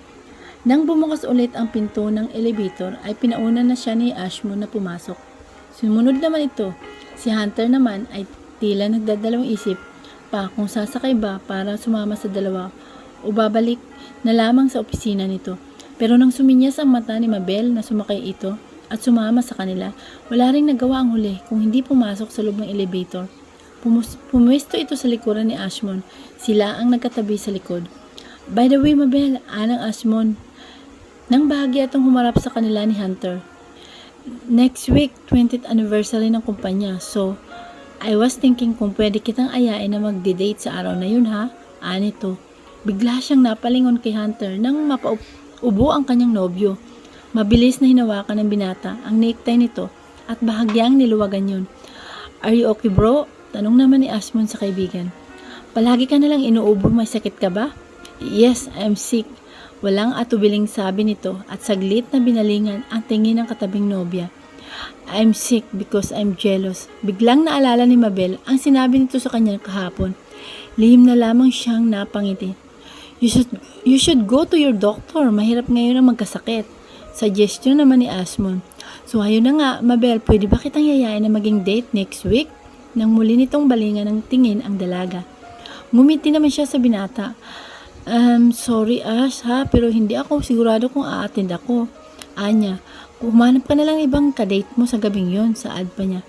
Speaker 1: Nang bumukas ulit ang pinto ng elevator ay pinauna na siya ni Ashmon na pumasok. Sumunod naman ito. Si Hunter naman ay tila nagdadalawang isip pa kung sasakay ba para sumama sa dalawa o babalik na lamang sa opisina nito. Pero nang suminyas ang mata ni Mabel na sumakay ito at sumama sa kanila, wala ring nagawa ang huli kung hindi pumasok sa loob ng elevator. Pumwesto ito sa likuran ni Ashmon. Sila ang nagkatabi sa likod. By the way, Mabel, anang Ashmon. Nang bahagya itong humarap sa kanila ni Hunter. Next week, 20th anniversary ng kumpanya. So, I was thinking kung pwede kitang ayain na magde-date sa araw na yun ha? Anito. Bigla siyang napalingon kay Hunter nang mapaubo ang kanyang nobyo. Mabilis na hinawakan ng binata ang necktie nito at bahagyang niluwagan yun. Are you okay bro? Tanong naman ni Ashmon sa kaibigan. Palagi ka nalang inuubo, may sakit ka ba? Yes, I'm sick. Walang atubiling sabi nito at saglit na binalingan ang tingin ng katabing nobya. I'm sick because I'm jealous. Biglang naalala ni Mabel ang sinabi nito sa kanya kahapon. Lihim na lamang siyang napangiti. You should go to your doctor. Mahirap ngayon ang magkasakit. Suggestion naman ni Ashmon. So ayun na nga, Mabel, pwede ba kitang yayain na maging date next week? Nang muli nitong balingan ng tingin ang dalaga. Ngumiti naman siya sa binata. Sorry Ash ha, pero hindi ako sigurado kung a-attend ako. Anya, humanap ka na lang ibang kadate mo sa gabing yon, saad pa niya.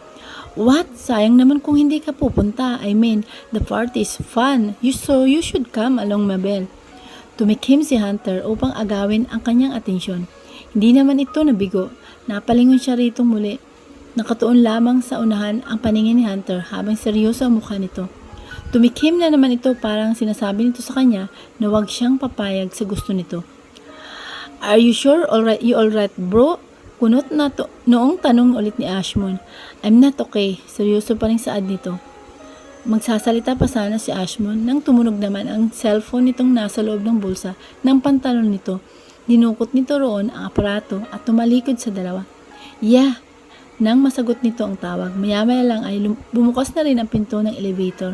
Speaker 1: What? Sayang naman kung hindi ka pupunta. I mean, the party is fun. So you should come along, Mabel. Tumikhim si Hunter upang agawin ang kanyang atensyon. Hindi naman ito nabigo. Napalingon siya rito muli. Nakatuon lamang sa unahan ang paningin ni Hunter habang seryoso ang mukha nito. Tumikhim na naman ito parang sinasabi nito sa kanya na huwag siyang papayag sa gusto nito. Are you sure? You alright bro? Kunot na to, noong tanong ulit ni Ashmon. I'm not okay. Seryoso pa rin saad nito. Magsasalita pa sana si Ashmon nang tumunog naman ang cellphone nitong nasa loob ng bulsa ng pantalon nito. Dinukot nito roon ang aparato at tumalikod sa dalawa. Yeah! Nang masagot nito ang tawag, maya-maya lang ay bumukas na rin ang pinto ng elevator.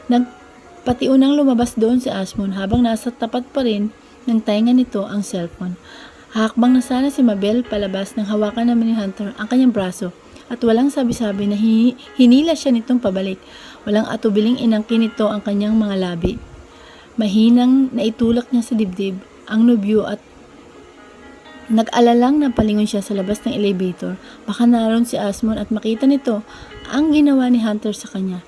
Speaker 1: Nagpatiunang lumabas doon si Ashmon habang nasa tapat pa rin ng tainga nito ang cellphone. Hakbang na sana si Mabel palabas nang hawakan naman ni Hunter ang kanyang braso at walang sabi-sabi na hinila siya nitong pabalik. Walang atubiling inangkin nito ang kanyang mga labi. Mahinang naitulak niya sa dibdib ang nobyo at nag-alalang napalingon siya sa labas ng elevator. Baka naroon si Ashmon at makita nito ang ginawa ni Hunter sa kanya.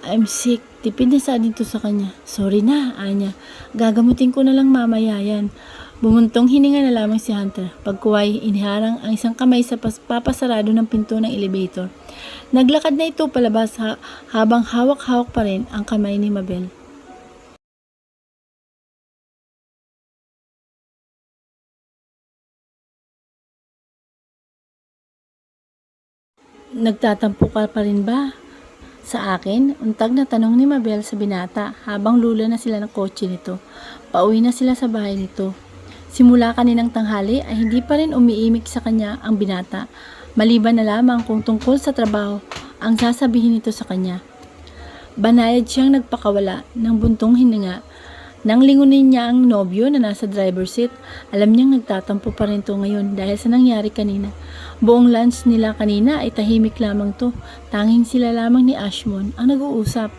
Speaker 1: I'm sick. Tipid na sa dito sa kanya. Sorry na, Anya. Gagamutin ko na lang mamaya yan. Bumuntong hininga na lamang si Hunter. Pagkuway, iniharang ang isang kamay sa papasarado ng pinto ng elevator. Naglakad na ito palabas habang hawak-hawak pa rin ang kamay ni Mabel. Nagtatampo ka pa rin ba? Sa akin, untag na tanong ni Mabel sa binata habang lula na sila ng kotse nito. Pauwi na sila sa bahay nito. Simula kaninang tanghali ay hindi pa rin umiimik sa kanya ang binata. Maliban na lamang kung tungkol sa trabaho ang sasabihin nito sa kanya. Banayad siyang nagpakawala ng buntong hininga. Nang lingunin niya ang nobyo na nasa driver's seat, alam niyang nagtatampo pa rin to ngayon dahil sa nangyari kanina. Buong lunch nila kanina ay tahimik lamang to. Tanging sila lamang ni Ashmon ang nag-uusap.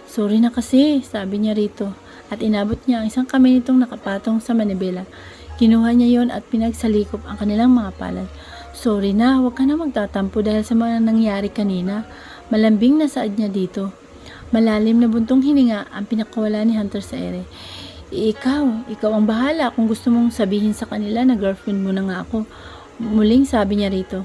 Speaker 1: Sorry na kasi, sabi niya rito. At inabot niya ang isang kamay nitong nakapatong sa manibela. Kinuha niya yon at pinagsalikop ang kanilang mga palad. Sorry na, huwag ka na magtatampo dahil sa mga nangyari kanina. Malambing na saad niya dito. Malalim na buntong hininga ang pinakawala ni Hunter sa ere. Ikaw ang bahala kung gusto mong sabihin sa kanila na girlfriend mo na nga ako. Muling sabi niya rito.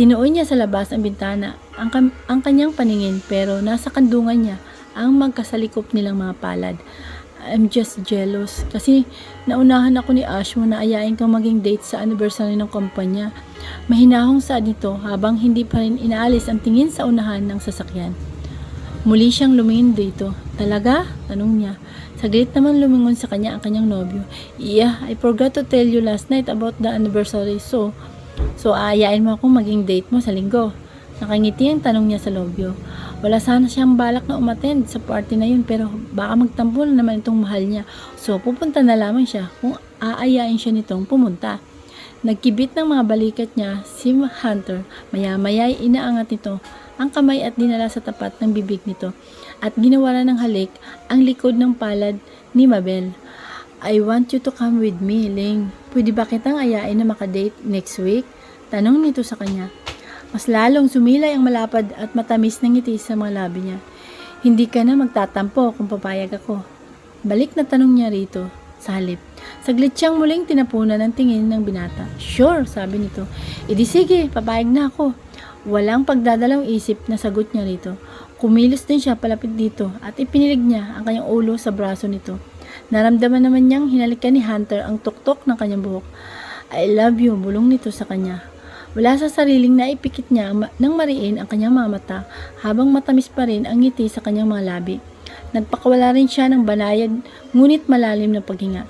Speaker 1: Tinuon niya sa labas ang bintana ang kanyang paningin pero nasa kandungan niya ang magkasalikop nilang mga palad. I'm just jealous kasi naunahan ako ni Ashmon na ayain kang maging date sa anniversary ng kumpanya. Mahinahong saad nito habang hindi pa rin inaalis ang tingin sa unahan ng sasakyan. Muli siyang lumingin dito. Talaga? Tanong niya. Saglit naman lumingon sa kanya ang kanyang nobyo. Yeah, I forgot to tell you last night about the anniversary. So aayain mo akong maging date mo sa linggo. Nakangiti ang tanong niya sa nobyo. Wala sana siyang balak na umattend sa party na yun pero baka magtampo na naman itong mahal niya. So pupunta na lamang siya kung aayain siya nitong pumunta. Nagkibit ng mga balikat niya si Hunter. Maya-maya'y inaangat nito ang kamay at dinala sa tapat ng bibig nito at ginawaran ng halik ang likod ng palad ni Mabel. I want you to come with me, Ling. Pwede ba kitang ayain na makadate next week? Tanong nito sa kanya. Mas lalong sumilay ang malapad at matamis na ngiti sa mga labi niya. Hindi ka na magtatampo kung papayag ako. Balik na tanong niya rito sa halip. Saglit siyang muling tinapunan ng tingin ng binata. Sure, sabi nito. Idi sige, papayag na ako. Walang pagdadalawang isip na sagot niya rito. Kumilos din siya palapit dito at ipinilig niya ang kanyang ulo sa braso nito. Naramdaman naman niyang hinalikan ni Hunter ang tuktok ng kanyang buhok. I love you, bulong nito sa kanya. Wala sa sariling naipikit niya ng mariin ang kanyang mga mata habang matamis pa rin ang ngiti sa kanyang mga labi. Nagpakawala rin siya ng banayad ngunit malalim na paghinga.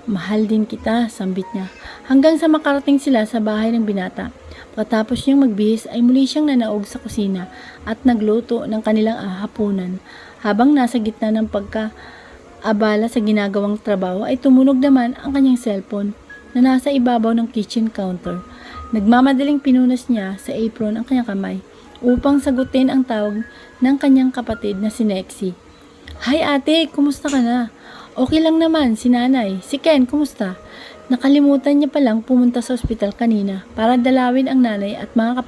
Speaker 1: Mahal din kita, sambit niya. Hanggang sa makarating sila sa bahay ng binata. Pagkatapos niyang magbihis ay muli siyang nanaog sa kusina at nagluto ng kanilang hapunan. Habang nasa gitna ng pagkaabala sa ginagawang trabaho ay tumunog naman ang kanyang cellphone na nasa ibabaw ng kitchen counter. Nagmamadaling pinunas niya sa apron ang kanyang kamay upang sagutin ang tawag ng kanyang kapatid na si Nexie. Hi ate, kumusta ka na? Okay lang naman, si nanay. Si Ken, kumusta? Nakalimutan niya palang pumunta sa ospital kanina para dalawin ang nanay at mga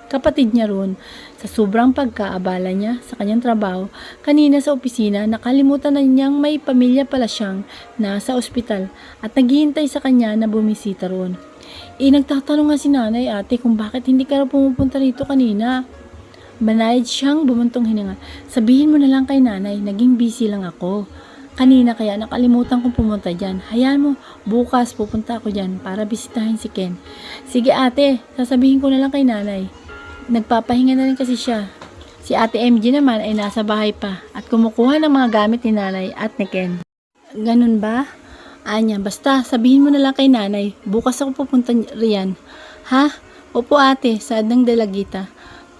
Speaker 1: kapatid niya roon. Sa sobrang pagkaabala niya sa kanyang trabaho, kanina sa opisina, nakalimutan na niyang may pamilya pala siyang nasa ospital at naghihintay sa kanya na bumisita roon. Nagtatanong nga si nanay ate kung bakit hindi ka raw pumupunta rito kanina. Banayad siyang bumuntong hininga. Sabihin mo na lang kay nanay, naging busy lang ako. Kanina kaya nakalimutan kong pumunta dyan. Hayaan mo, bukas pupunta ako dyan para bisitahin si Ken. Sige ate, sasabihin ko na lang kay nanay. Nagpapahinga na rin kasi siya. Si ate MG naman ay nasa bahay pa at kumukuha ng mga gamit ni nanay at ni Ken. Ganun ba? Anya, basta sabihin mo na lang kay nanay, bukas ako pupunta riyan. Ha? Opo ate, saad ng dalagita.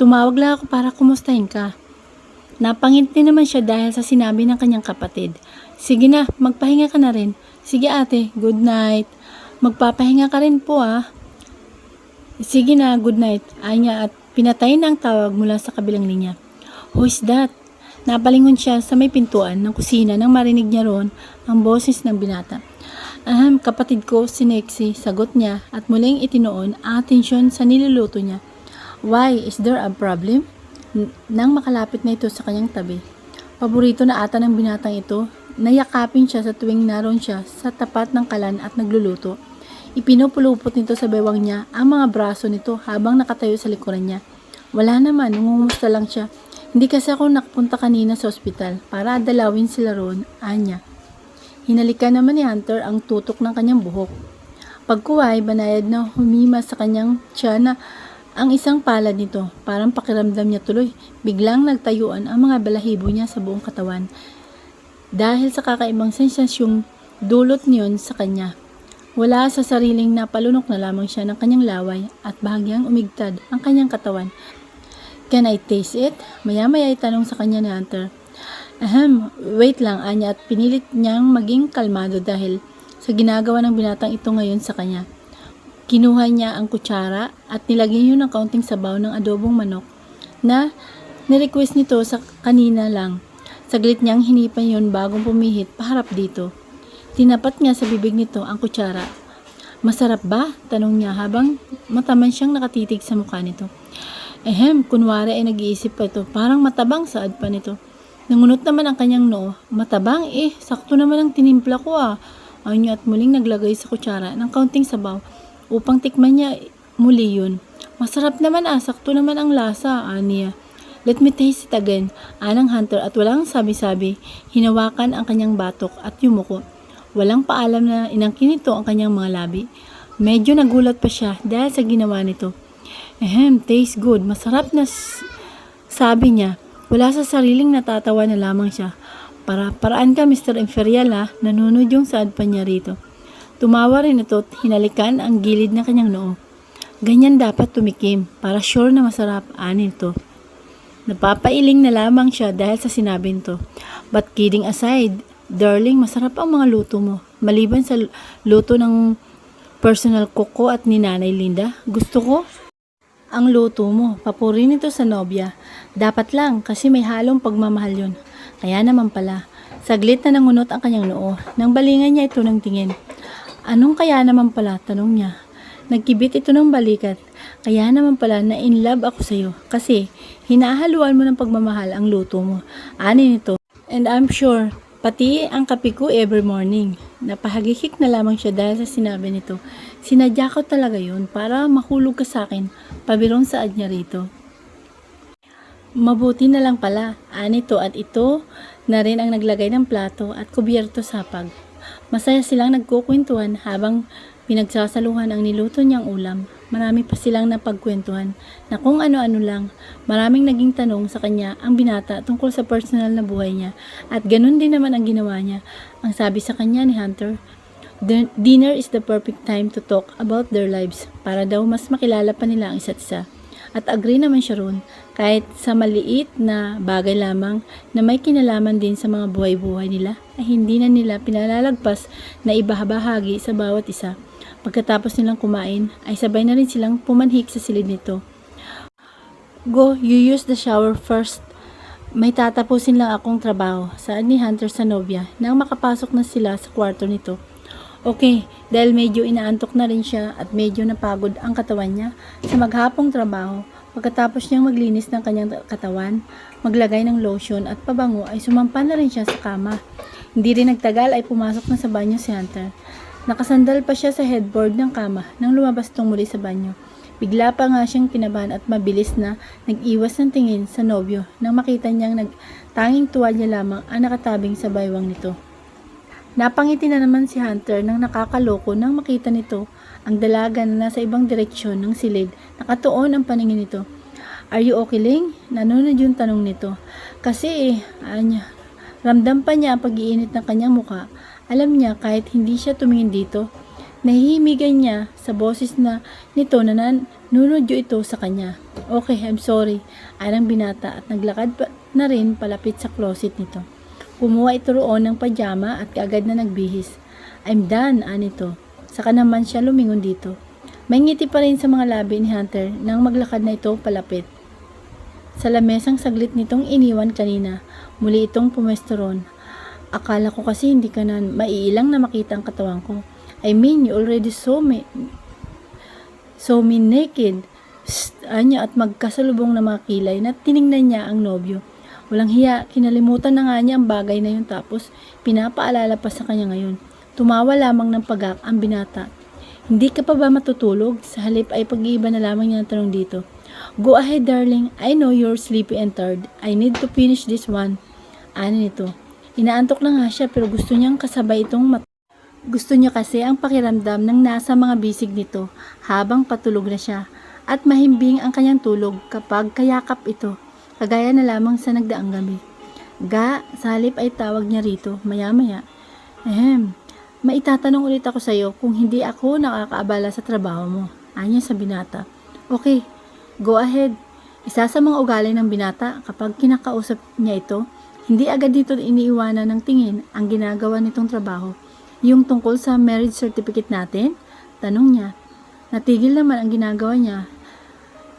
Speaker 1: Tumawag lang ako para kumustahin ka. Napangiti naman siya dahil sa sinabi ng kanyang kapatid. Sige na, magpahinga ka na rin. Sige ate, good night. Magpapahinga ka rin po ah. Sige na, good night. Anya at pinatay na ang tawag mula sa kabilang linya. Who is that? Napalingon siya sa may pintuan ng kusina nang marinig niya roon ang boses ng binata. Kapatid ko si Nexie, sagot niya at muling itinoon ang atensyon sa niluluto niya. Why? Is there a problem? Nang makalapit na ito sa kanyang tabi. Paborito na ata ng binatang ito, nayakapin siya sa tuwing naroon siya sa tapat ng kalan at nagluluto. Ipinupulupot nito sa bewang niya ang mga braso nito habang nakatayo sa likuran niya. Wala naman, nangungumusta lang siya. Hindi kasi ako nakapunta kanina sa ospital para dalawin sila roon, anya. Hinalikan naman ni Hunter ang tutok ng kanyang buhok. Pagkuhay, banayad na humimas sa kanyang tiyan na ang isang palad nito. Parang pakiramdam niya tuloy. Biglang nagtayuan ang mga balahibo niya sa buong katawan. Dahil sa kakaibang sensasyong dulot niyon sa kanya. Wala sa sariling napalunok na lamang siya ng kanyang laway at bahagyang umigtad ang kanyang katawan. Can I taste it? Maya-maya itanong sa kanya ni Hunter. Wait lang, anya at pinilit niyang maging kalmado dahil sa ginagawa ng binatang ito ngayon sa kanya. Kinuha niya ang kutsara at nilagyan yun ng kaunting sabaw ng adobong manok na nirequest nito sa kanina lang. Saglit niyang hinipan yun bagong pumihit paharap dito. Tinapat niya sa bibig nito ang kutsara. Masarap ba? Tanong niya habang mataman siyang nakatitig sa mukha nito. Kunwari ay nag-iisip pa ito. Parang matabang saad pa nito. Nangunot naman ang kanyang noo. Matabang sakto naman ang tinimpla ko ah. Ayun at muling naglagay sa kutsara ng kaunting sabaw upang tikman niya muli yun. Masarap naman sakto naman ang lasa, aniya. Let me taste it again, anang Hunter at walang sabi-sabi, hinawakan ang kanyang batok at yumuko. Walang paalam na inangkin nito ang kanyang mga labi. Medyo nagulat pa siya dahil sa ginawa nito. Tastes good, masarap na sabi niya. Wala sa sariling natatawa na lamang siya. Paraan ka, Mr. Imperial ha. Nanunod yung saad pa niya rito. Tumawa rin ito at hinalikan ang gilid ng kanyang noo. Ganyan dapat tumikim, para sure na masarap, ani ito. Napapailing na lamang siya dahil sa sinabi nito. But kidding aside, darling, masarap ang mga luto mo. Maliban sa luto ng personal cook ko at ni Nanay Linda, gusto ko ang luto mo. Papuri nito sa nobya. Dapat lang kasi may halong pagmamahal yun. Kaya naman pala, saglit na nangunot ang kanyang noo. Nang balingan niya ito ng tingin. Anong kaya naman pala? Tanong niya. Nagkibit ito ng balikat. Kaya naman pala na in love ako sa'yo. Kasi hinahaluan mo ng pagmamahal ang luto mo. Ani nito. And I'm sure, pati ang kape ko every morning. Napahagikik na lamang siya dahil sa sinabi nito. Sinadya ko talaga yun para mahulog ka sa akin. Pabirong saad niya rito. Mabuti na lang pala, anito at ito na rin ang naglagay ng plato at kubyerto sa pag. Masaya silang nagkukwentuhan habang pinagsasaluhan ang niluto niyang ulam. Marami pa silang napagkwentuhan na kung ano-ano lang. Maraming naging tanong sa kanya ang binata tungkol sa personal na buhay niya at ganun din naman ang ginawa niya. Ang sabi sa kanya ni Hunter, dinner is the perfect time to talk about their lives para daw mas makilala pa nila ang isa't isa. At agree naman siya roon, kahit sa maliit na bagay lamang na may kinalaman din sa mga buhay-buhay nila ay hindi na nila pinalalagpas na ibahagi sa bawat isa. Pagkatapos nilang kumain ay sabay na rin silang pumanhik sa silid nito. Go, you use the shower first. May tatapusin lang akong trabaho, saad ni Hunter sa nobya nang makapasok na sila sa kwarto nito. Okay, dahil medyo inaantok na rin siya at medyo napagod ang katawan niya sa maghapong trabaho. Pagkatapos niyang maglinis ng kanyang katawan, maglagay ng lotion at pabango ay sumampa na rin siya sa kama. Hindi rin nagtagal ay pumasok na sa banyo si Hunter. Nakasandal pa siya sa headboard ng kama nang lumabas tong muli sa banyo. Bigla pa nga siyang kinabahan at mabilis na nag-iwas ng tingin sa nobyo nang makita niyang tanging tuwalya lamang ang nakatabing sa baywang nito. Napangiti na naman si Hunter nang nakakaloko nang makita nito ang dalaga na nasa ibang direksyon ng silid. Nakatuon ang paningin nito. Are you okay, Ling? Nanunod yung tanong nito. Kasi ramdam pa niya ang pag-iinit ng kanyang muka. Alam niya kahit hindi siya tumingin dito, nahihimigan niya sa boses na nito na nanunodyo ito sa kanya. Okay, I'm sorry. Anang binata at naglakad na rin palapit sa closet nito. Kumuha ito roon ng pajama at kaagad na nagbihis. I'm done, anito. Saka naman siya lumingon dito. May ngiti pa rin sa mga labi ni Hunter nang maglakad na ito palapit. Sa lamesang saglit nitong iniwan kanina, muli itong pumesto roon. Akala ko kasi hindi ka na maiilang na makita ang katawan ko. I mean, you already saw me naked. Psst, anya at magkasalubong na mga kilay na tiningnan niya ang nobyo. Walang hiya, kinalimutan na nga niya ang bagay na yun tapos pinapaalala pa sa kanya ngayon. Tumawa lamang ng pagak ang binata. Hindi ka pa ba matutulog? Sa halip ay pag-iiba na lamang niya ang tanong dito. Go ahead darling, I know you're sleepy and tired. I need to finish this one. Ano nito? Inaantok na nga siya pero gusto niyang kasabay itong Gusto niya kasi ang pakiramdam ng nasa mga bisig nito habang patulog na siya at mahimbing ang kanyang tulog kapag kayakap ito. Kagaya na lamang sa nagdaang gabi. Ga, sa halip ay tawag niya rito, maya-maya. Maitatanong ulit ako sa iyo kung hindi ako nakakaabala sa trabaho mo. Anya sa binata. Okay, go ahead. Isa sa mga ugali ng binata kapag kinakausap niya ito, hindi agad dito iniiwanan ng tingin ang ginagawa nitong trabaho. Yung tungkol sa marriage certificate natin? Tanong niya. Natigil naman ang ginagawa niya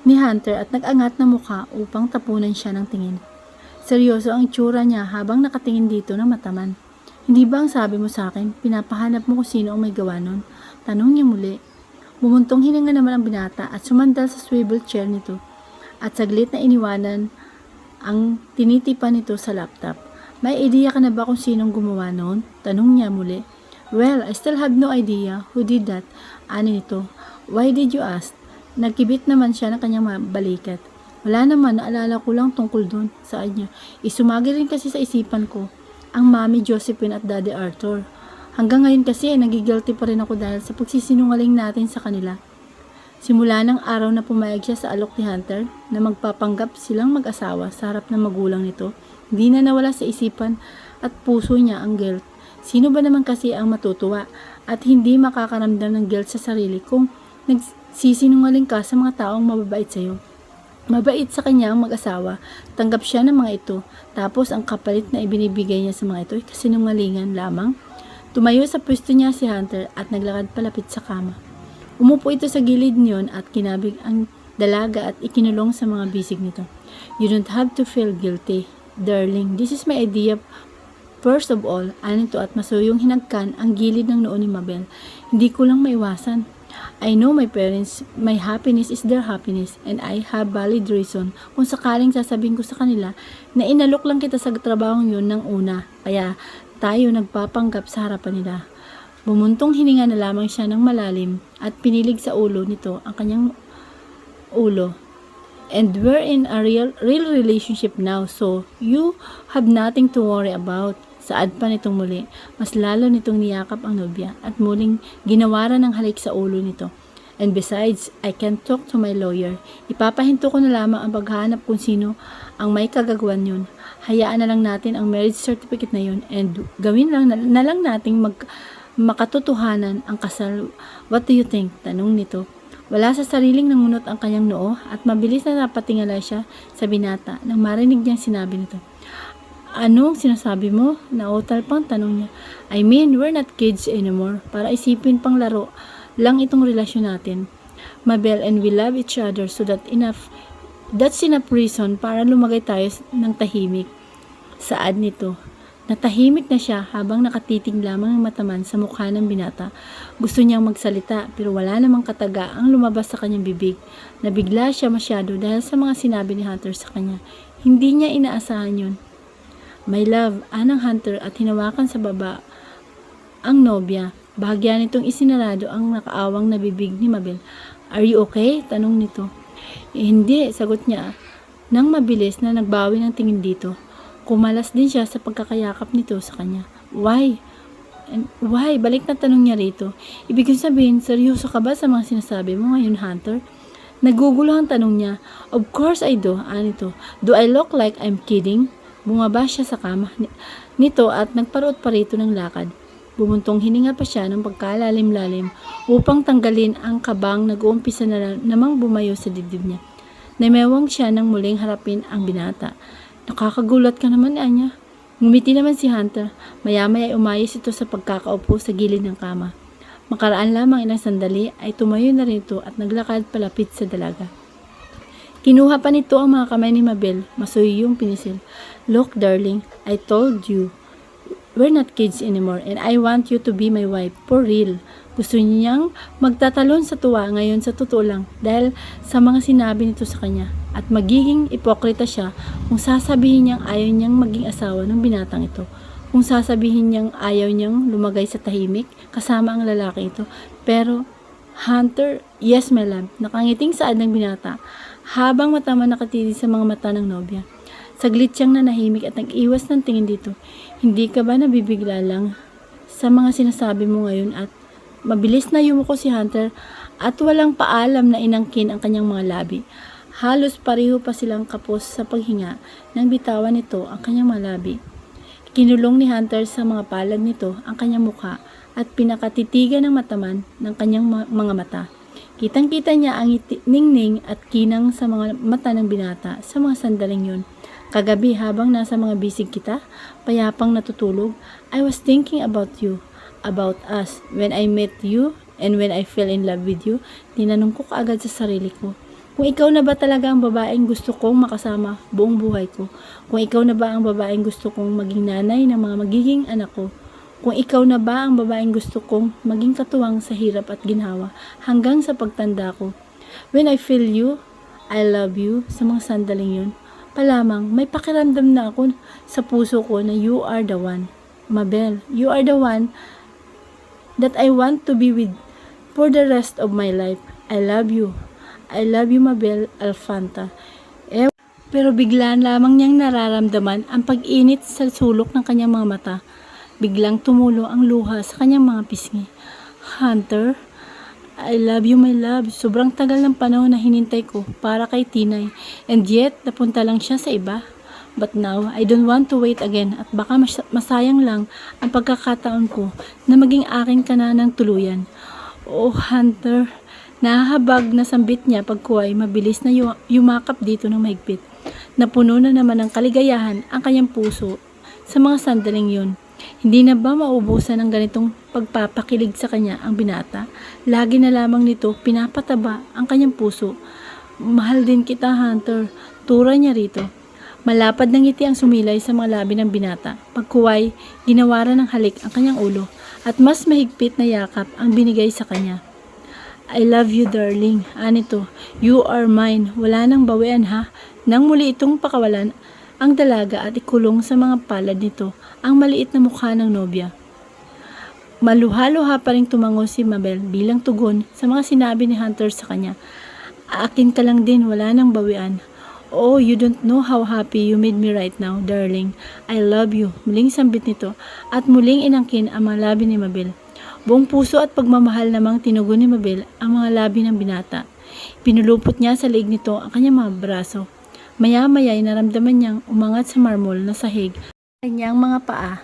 Speaker 1: ni Hunter at nag-angat na mukha upang tapunan siya ng tingin. Seryoso ang itsura niya habang nakatingin dito ng mataman. Hindi ba ang sabi mo sa akin, pinapahanap mo kung sino ang may gawa nun? Tanong niya muli. Bumuntong hininga naman ang binata at sumandal sa swivel chair nito. At saglit na iniwanan ang tinitipan nito sa laptop. May idea ka na ba kung sinong gumawa nun? Tanong niya muli. Well, I still have no idea who did that. Ani nito. Why did you ask? Nagkibit naman siya ng kanyang balikat. Wala naman, naalala ko lang tungkol dun. Saan niya? Isumagi rin kasi sa isipan ko ang Mami Josephine at Daddy Arthur. Hanggang ngayon kasi nagigilty pa rin ako dahil sa pagsisinungaling natin sa kanila. Simula ng araw na pumayag siya sa alok ni Hunter na magpapanggap silang mag-asawa sa harap ng magulang nito, hindi na nawala sa isipan at puso niya ang guilt. Sino ba naman kasi ang matutuwa at hindi makakaramdam ng guilt sa sarili kung nagsisinungaling ka sa mga taong mababait sa'yo? Mabait sa kanya ang mag-asawa, tanggap siya ng mga ito, tapos ang kapalit na ibinibigay niya sa mga ito ay kasinungalingan lamang. Tumayo sa pwesto niya si Hunter at naglakad palapit sa kama. Umupo ito sa gilid niyon at kinabig ang dalaga at ikinulong sa mga bisig nito. You don't have to feel guilty, darling. This is my idea. First of all, anito at masuyong hinagkan ang gilid ng noo ni Mabel. Hindi ko lang maiwasan. I know my parents, my happiness is their happiness, and I have valid reason kung sakaling sasabihin ko sa kanila na inalok lang kita sa trabahong yun ng una, kaya tayo nagpapanggap sa harapan nila. Bumuntong hininga na lamang siya ng malalim at pinilig sa ulo nito ang kanyang ulo. And we're in a real relationship now, so you have nothing to worry about. Saad pa nitong muli, mas lalo nitong niyakap ang nobya at muling ginawaran ng halik sa ulo nito. And besides, I can talk to my lawyer. Ipapahinto ko na lamang ang paghahanap kung sino ang may kagagawan yun. Hayaan na lang natin ang marriage certificate na yun and gawin lang na lang nating makatotohanan ang kasal. What do you think? Tanong nito. Wala sa sariling nangunot ang kanyang noo at mabilis na napatingala siya sa binata nang marinig niyang sinabi nito. Anong sinasabi mo? Nautal pang tanong niya. I mean, we're not kids anymore. Para isipin pang laro lang itong relasyon natin. Mabel, and we love each other so that's enough reason para lumagay tayo ng tahimik. Saad nito. Natahimik na siya habang nakatitig lamang ng mataman sa mukha ng binata. Gusto niyang magsalita pero wala namang kataga ang lumabas sa kanyang bibig. Nabigla siya masyado dahil sa mga sinabi ni Hunter sa kanya. Hindi niya inaasahan yun. My love, anang Hunter at hinawakan sa baba ang nobya. Bahagya nitong isinarado ang nakaawang na bibig ni Mabel. Are you okay? Tanong nito. Hindi, sagot niya nang mabilis na nagbawi ng tingin dito. Kumalas din siya sa pagkakayakap nito sa kanya. Why? Why? Balik na tanong niya rito. Ibig sabihin, seryoso ka ba sa mga sinasabi mo ngayon, Hunter? Nagugulo ang tanong niya. Of course I do. Anito. Do I look like I'm kidding? Bumaba siya sa kama nito at nagparoot pa rito ng lakad. Bumuntong hininga pa siya ng pagkalalim-lalim upang tanggalin ang kabang nag-uumpisa na namang bumayo sa dibdib niya. Namewang siya nang muling harapin ang binata. Nakakagulat ka naman, Anya. Ngumiti naman si Hunter. Maya-maya ay umayos ito sa pagkakaupo sa gilid ng kama. Makaraan lamang ilang sandali ay tumayo na rin ito at naglakad palapit sa dalaga. Kinuha pa nito ang mga kamay ni Mabel, masuyong pinisil. Look, darling, I told you, we're not kids anymore and I want you to be my wife, for real. Gusto niyang magtatalon sa tuwa ngayon sa totoo lang dahil sa mga sinabi nito sa kanya at magiging ipokrita siya kung sasabihin niyang ayaw niyang maging asawa ng binatang ito. Kung sasabihin niyang ayaw niyang lumagay sa tahimik kasama ang lalaki ito. Pero, Hunter, yes my love, nakangiting saad ng binata habang matama nakatitig sa mga mata ng nobya. Saglit siyang nanahimik at nag-iwas ng tingin dito. Hindi ka ba nabibigla lang sa mga sinasabi mo ngayon at mabilis na yumuko si Hunter at walang paalam na inangkin ang kanyang mga labi. Halos pareho pa silang kapos sa paghinga nang bitawan nito ang kanyang mga labi. Kinulong ni Hunter sa mga palad nito ang kanyang mukha at pinakatitigan ng mataman ng kanyang mga mata. Kitang-kita niya ang ningning at kinang sa mga mata ng binata sa mga sandaling yun. Kagabi habang nasa mga bisig kita, payapang natutulog, I was thinking about you, about us. When I met you and when I fell in love with you, tinanong ko kaagad sa sarili ko, kung ikaw na ba talaga ang babaeng gusto kong makasama buong buhay ko? Kung ikaw na ba ang babaeng gusto kong maging nanay ng mga magiging anak ko? Kung ikaw na ba ang babaeng gusto kong maging katuwang sa hirap at ginhawa hanggang sa pagtanda ko? When I feel you, I love you, sa mga sandaling yun, palamang may pakiramdam na ako sa puso ko na you are the one. Mabel, you are the one that I want to be with for the rest of my life. I love you. I love you, Mabel Alfanta. Pero biglaan lamang niyang nararamdaman ang pag-init sa sulok ng kanyang mga mata. Biglang tumulo ang luha sa kanyang mga pisngi. Hunter, I love you, my love. Sobrang tagal ng panahon na hinintay ko para kay Tinay. And yet, napunta lang siya sa iba. But now, I don't want to wait again at baka masayang lang ang pagkakataon ko na maging akin ka na ng tuluyan. Oh, Hunter, nahahabag na sambit niya pagkuway mabilis na yumakap dito ng mahigpit. Napuno na naman ng kaligayahan ang kanyang puso sa mga sandaling yun. Hindi na ba maubusan ng ganitong pagpapakilig sa kanya ang binata? Lagi na lamang nito pinapataba ang kanyang puso. Mahal din kita, Hunter. Tura niya rito. Malapad ng ngiti ang sumilay sa mga labi ng binata. Pagkuway, ginawaran ng halik ang kanyang ulo at mas mahigpit na yakap ang binigay sa kanya. I love you, darling. Anito, you are mine. Wala nang bawian, ha? Nang muli itong pakawalan ang dalaga at ikulong sa mga palad nito ang maliit na mukha ng nobya. Maluha-luha pa rin tumango si Mabel bilang tugon sa mga sinabi ni Hunter sa kanya. Akin ka lang din, wala nang bawian. Oh, you don't know how happy you made me right now, darling. I love you. Muling sambit nito at muling inangkin ang mga labi ni Mabel. Buong puso at pagmamahal namang tinugon ni Mabel ang mga labi ng binata. Pinulupot niya sa leeg nito ang kanyang mga braso. Maya-maya ay naramdaman niyang umangat sa marmol na sahig ang kanyang mga paa.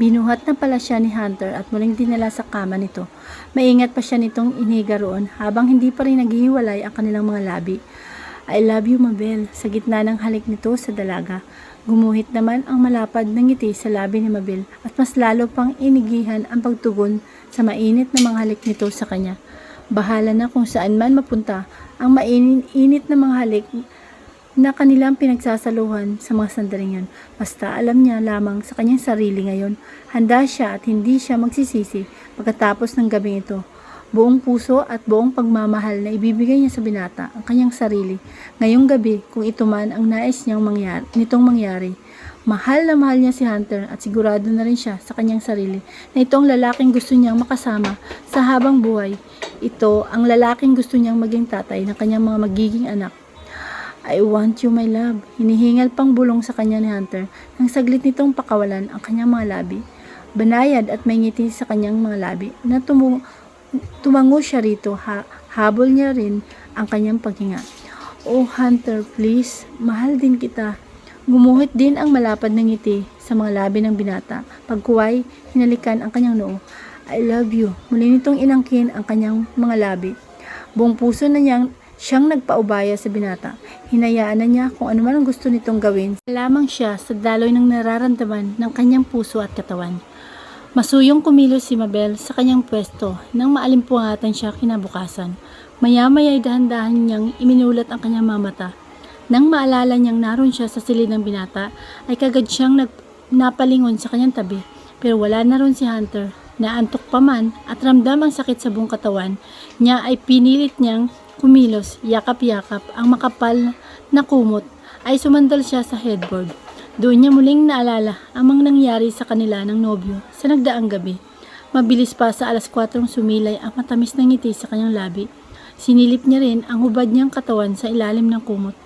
Speaker 1: Binuhat na pala siya ni Hunter at muling dinala sa kama nito. Maingat pa siya nitong iniga roon habang hindi pa rin naghihiwalay ang kanilang mga labi. I love you, Mabel. Sa gitna ng halik nito sa dalaga, gumuhit naman ang malapad na ngiti sa labi ni Mabel at mas lalo pang inigihan ang pagtugon sa mainit na mga halik nito sa kanya. Bahala na kung saan man mapunta ang mainit na mga halik na kanilang pinagsasaluhan sa mga sandaling yun. Basta alam niya lamang sa kanyang sarili ngayon, handa siya at hindi siya magsisisi pagkatapos ng gabing ito. Buong puso at buong pagmamahal na ibibigay niya sa binata ang kanyang sarili ngayong gabi kung ito man ang nais niyang nitong mangyari. Mahal na mahal niya si Hunter at sigurado na rin siya sa kanyang sarili na ito ang lalaking gusto niyang makasama sa habang buhay. Ito ang lalaking gusto niyang maging tatay ng kanyang mga magiging anak. I want you, my love. Hinihingal pang bulong sa kanya ni Hunter nang saglit nitong pakawalan ang kanyang mga labi. Banayad at may ngiti sa kanyang mga labi na tumango siya rito, habol niya rin ang kanyang paghinga. Oh, Hunter, please, mahal din kita. Gumuhit din ang malapad ng ngiti sa mga labi ng binata. Pagkuway, hinalikan ang kanyang noo. I love you. Muli nitong inangkin ang kanyang mga labi. Buong puso na siyang nagpaubaya sa binata. Hinayaan na niya kung ano man ang gusto nitong gawin. Lamang siya sa daloy ng nararamdaman ng kanyang puso at katawan. Masuyong kumilos si Mabel sa kanyang pwesto nang maalimpungatan siya kinabukasan. Maya-maya ay dahan-dahan niyang iminulat ang kanyang mga mata. Nang maalala niyang naroon siya sa silid ng binata, ay kagad siyang napalingon sa kanyang tabi. Pero wala na ron si Hunter. Naantok pa man at ramdam ang sakit sa buong katawan niya ay pinilit niyang kumilos, yakap-yakap ang makapal na kumot ay sumandal siya sa headboard. Doon niya muling naalala ang mga nangyari sa kanila ng nobyo sa nagdaang gabi. Mabilis pa sa 4:00 sumilay ang matamis na ngiti sa kanyang labi. Sinilip niya rin ang hubad niyang katawan sa ilalim ng kumot.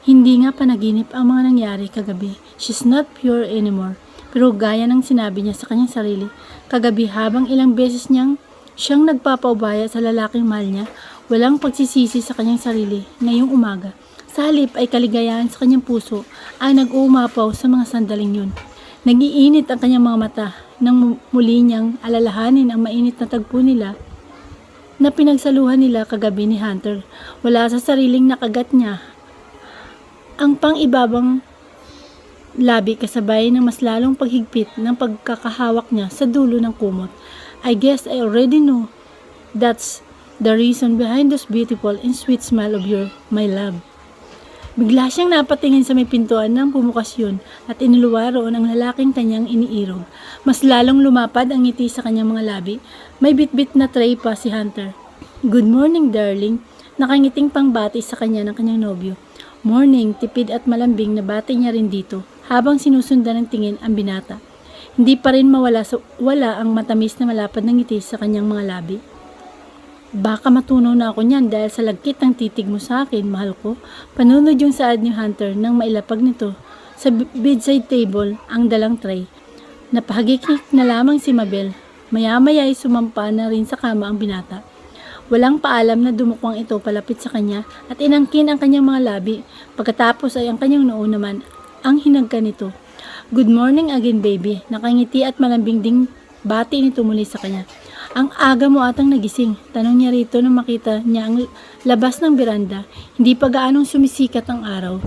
Speaker 1: Hindi nga panaginip ang mga nangyari kagabi. She's not pure anymore. Pero gaya ng sinabi niya sa kanyang sarili, kagabi habang ilang beses siyang nagpapaubaya sa lalaking mahal niya, walang pagsisisi sa kanyang sarili ngayong umaga. Sa halip ay kaligayahan sa kanyang puso ay nag-uumapaw sa mga sandaling yun. Nag-iinit ang kanyang mga mata nang muli niyang alalahanin ang mainit na tagpo nila na pinagsaluhan nila kagabi ni Hunter. Wala sa sariling nakagat niya ang pang-ibabang labi kasabay ng mas lalong paghigpit ng pagkakahawak niya sa dulo ng kumot. I guess I already know that's the reason behind those beautiful and sweet smile of yours, my love. Bigla siyang napatingin sa may pintuan ng pumukasyon at iniluwa roon ang lalaking kanyang iniirog. Mas lalong lumapad ang ngiti sa kanyang mga labi. May bitbit na tray pa si Hunter. Good morning, darling. Nakangiting pangbati sa kanya ng kanyang nobyo. Morning, tipid at malambing na bati niya rin dito habang sinusundan ng tingin ang binata. Hindi pa rin wala ang matamis na malapad ng ngiti sa kanyang mga labi. Baka matunaw na ako niyan dahil sa lagkit ng titig mo sa akin, mahal ko. Panunod yung saad ni Hunter nang mailapag nito sa bedside table ang dalang tray. Napahagikik na lamang si Mabel. Maya-maya ay sumampa na rin sa kama ang binata. Walang paalam na dumukwang ito palapit sa kanya at inangkin ang kanyang mga labi. Pagkatapos ay ang kanyang noo naman ang hinagka nito. Good morning again, baby. Nakangiti at malambing ding bati nito muli sa kanya. Ang aga mo atang nagising. Tanong niya rito nang makita niya ang labas ng beranda. Hindi pa gaanong sumisikat ang araw.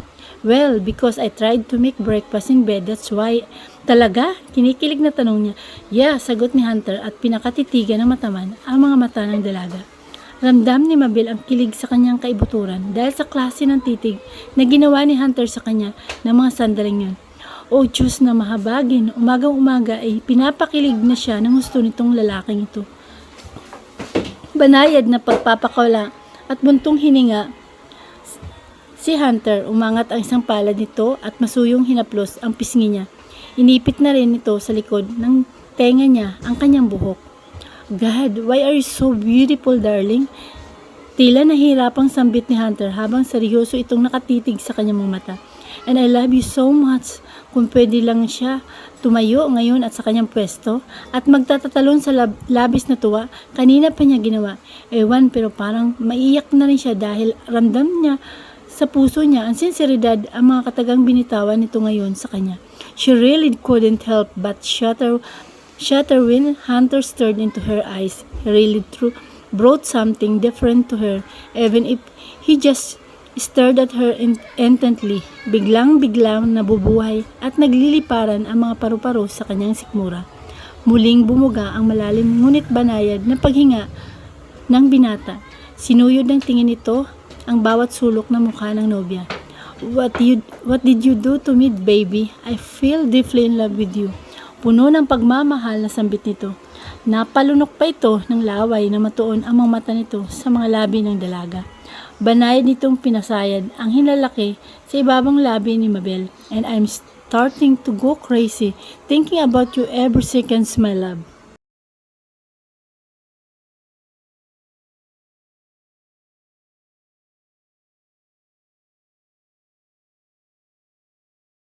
Speaker 1: Well, because I tried to make breakfast in bed, that's why. Talaga? Kinikilig na tanong niya. Yeah, sagot ni Hunter at pinakatitigan ng mataman ang mga mata ng dalaga. Ramdam ni Mabel ang kilig sa kanyang kaibuturan dahil sa klase ng titig na ginawa ni Hunter sa kanya ng mga sandaling yun. Oh, Diyos na mahabagin, umagang-umaga ay pinapakilig na siya ng gusto nitong lalaking ito. Banayad na pagpapakawala at buntong hininga si Hunter, umangat ang isang palad nito at masuyong hinaplos ang pisngi niya. Inipit na rin nito sa likod ng tenga niya ang kanyang buhok. God, why are you so beautiful, darling? Tila nahihirapang sambit ni Hunter habang seryoso itong nakatitig sa kanyang mga mata. And I love you so much. Kung pwede lang siya tumayo ngayon at sa kanyang pwesto at magtatatalon sa labis na tuwa, kanina pa niya ginawa. Ewan, pero parang maiiyak na rin siya dahil ramdam niya sa puso niya ang sinseridad ang mga katagang binitawan nito ngayon sa kanya. She really couldn't help but shudder when Hunter stared into her eyes. He really brought something different to her, even if he just stared at her intently. Biglang-biglang nabubuhay at nagliliparan ang mga paru-paro sa kanyang sikmura. Muling bumuga ang malalim ngunit banayad na paghinga ng binata. Sinuyod ng tingin nito ang bawat sulok ng mukha ng nobya. What did you do to me, baby? I feel deeply in love with you. Puno ng pagmamahal na sambit nito. Napalunok pa ito ng laway na matuon ang mga mata nito sa mga labi ng dalaga. Banayad nitong pinasayad ang hinlalaki sa ibabang labi ni Mabel. And I'm starting to go crazy thinking about you every second, my love.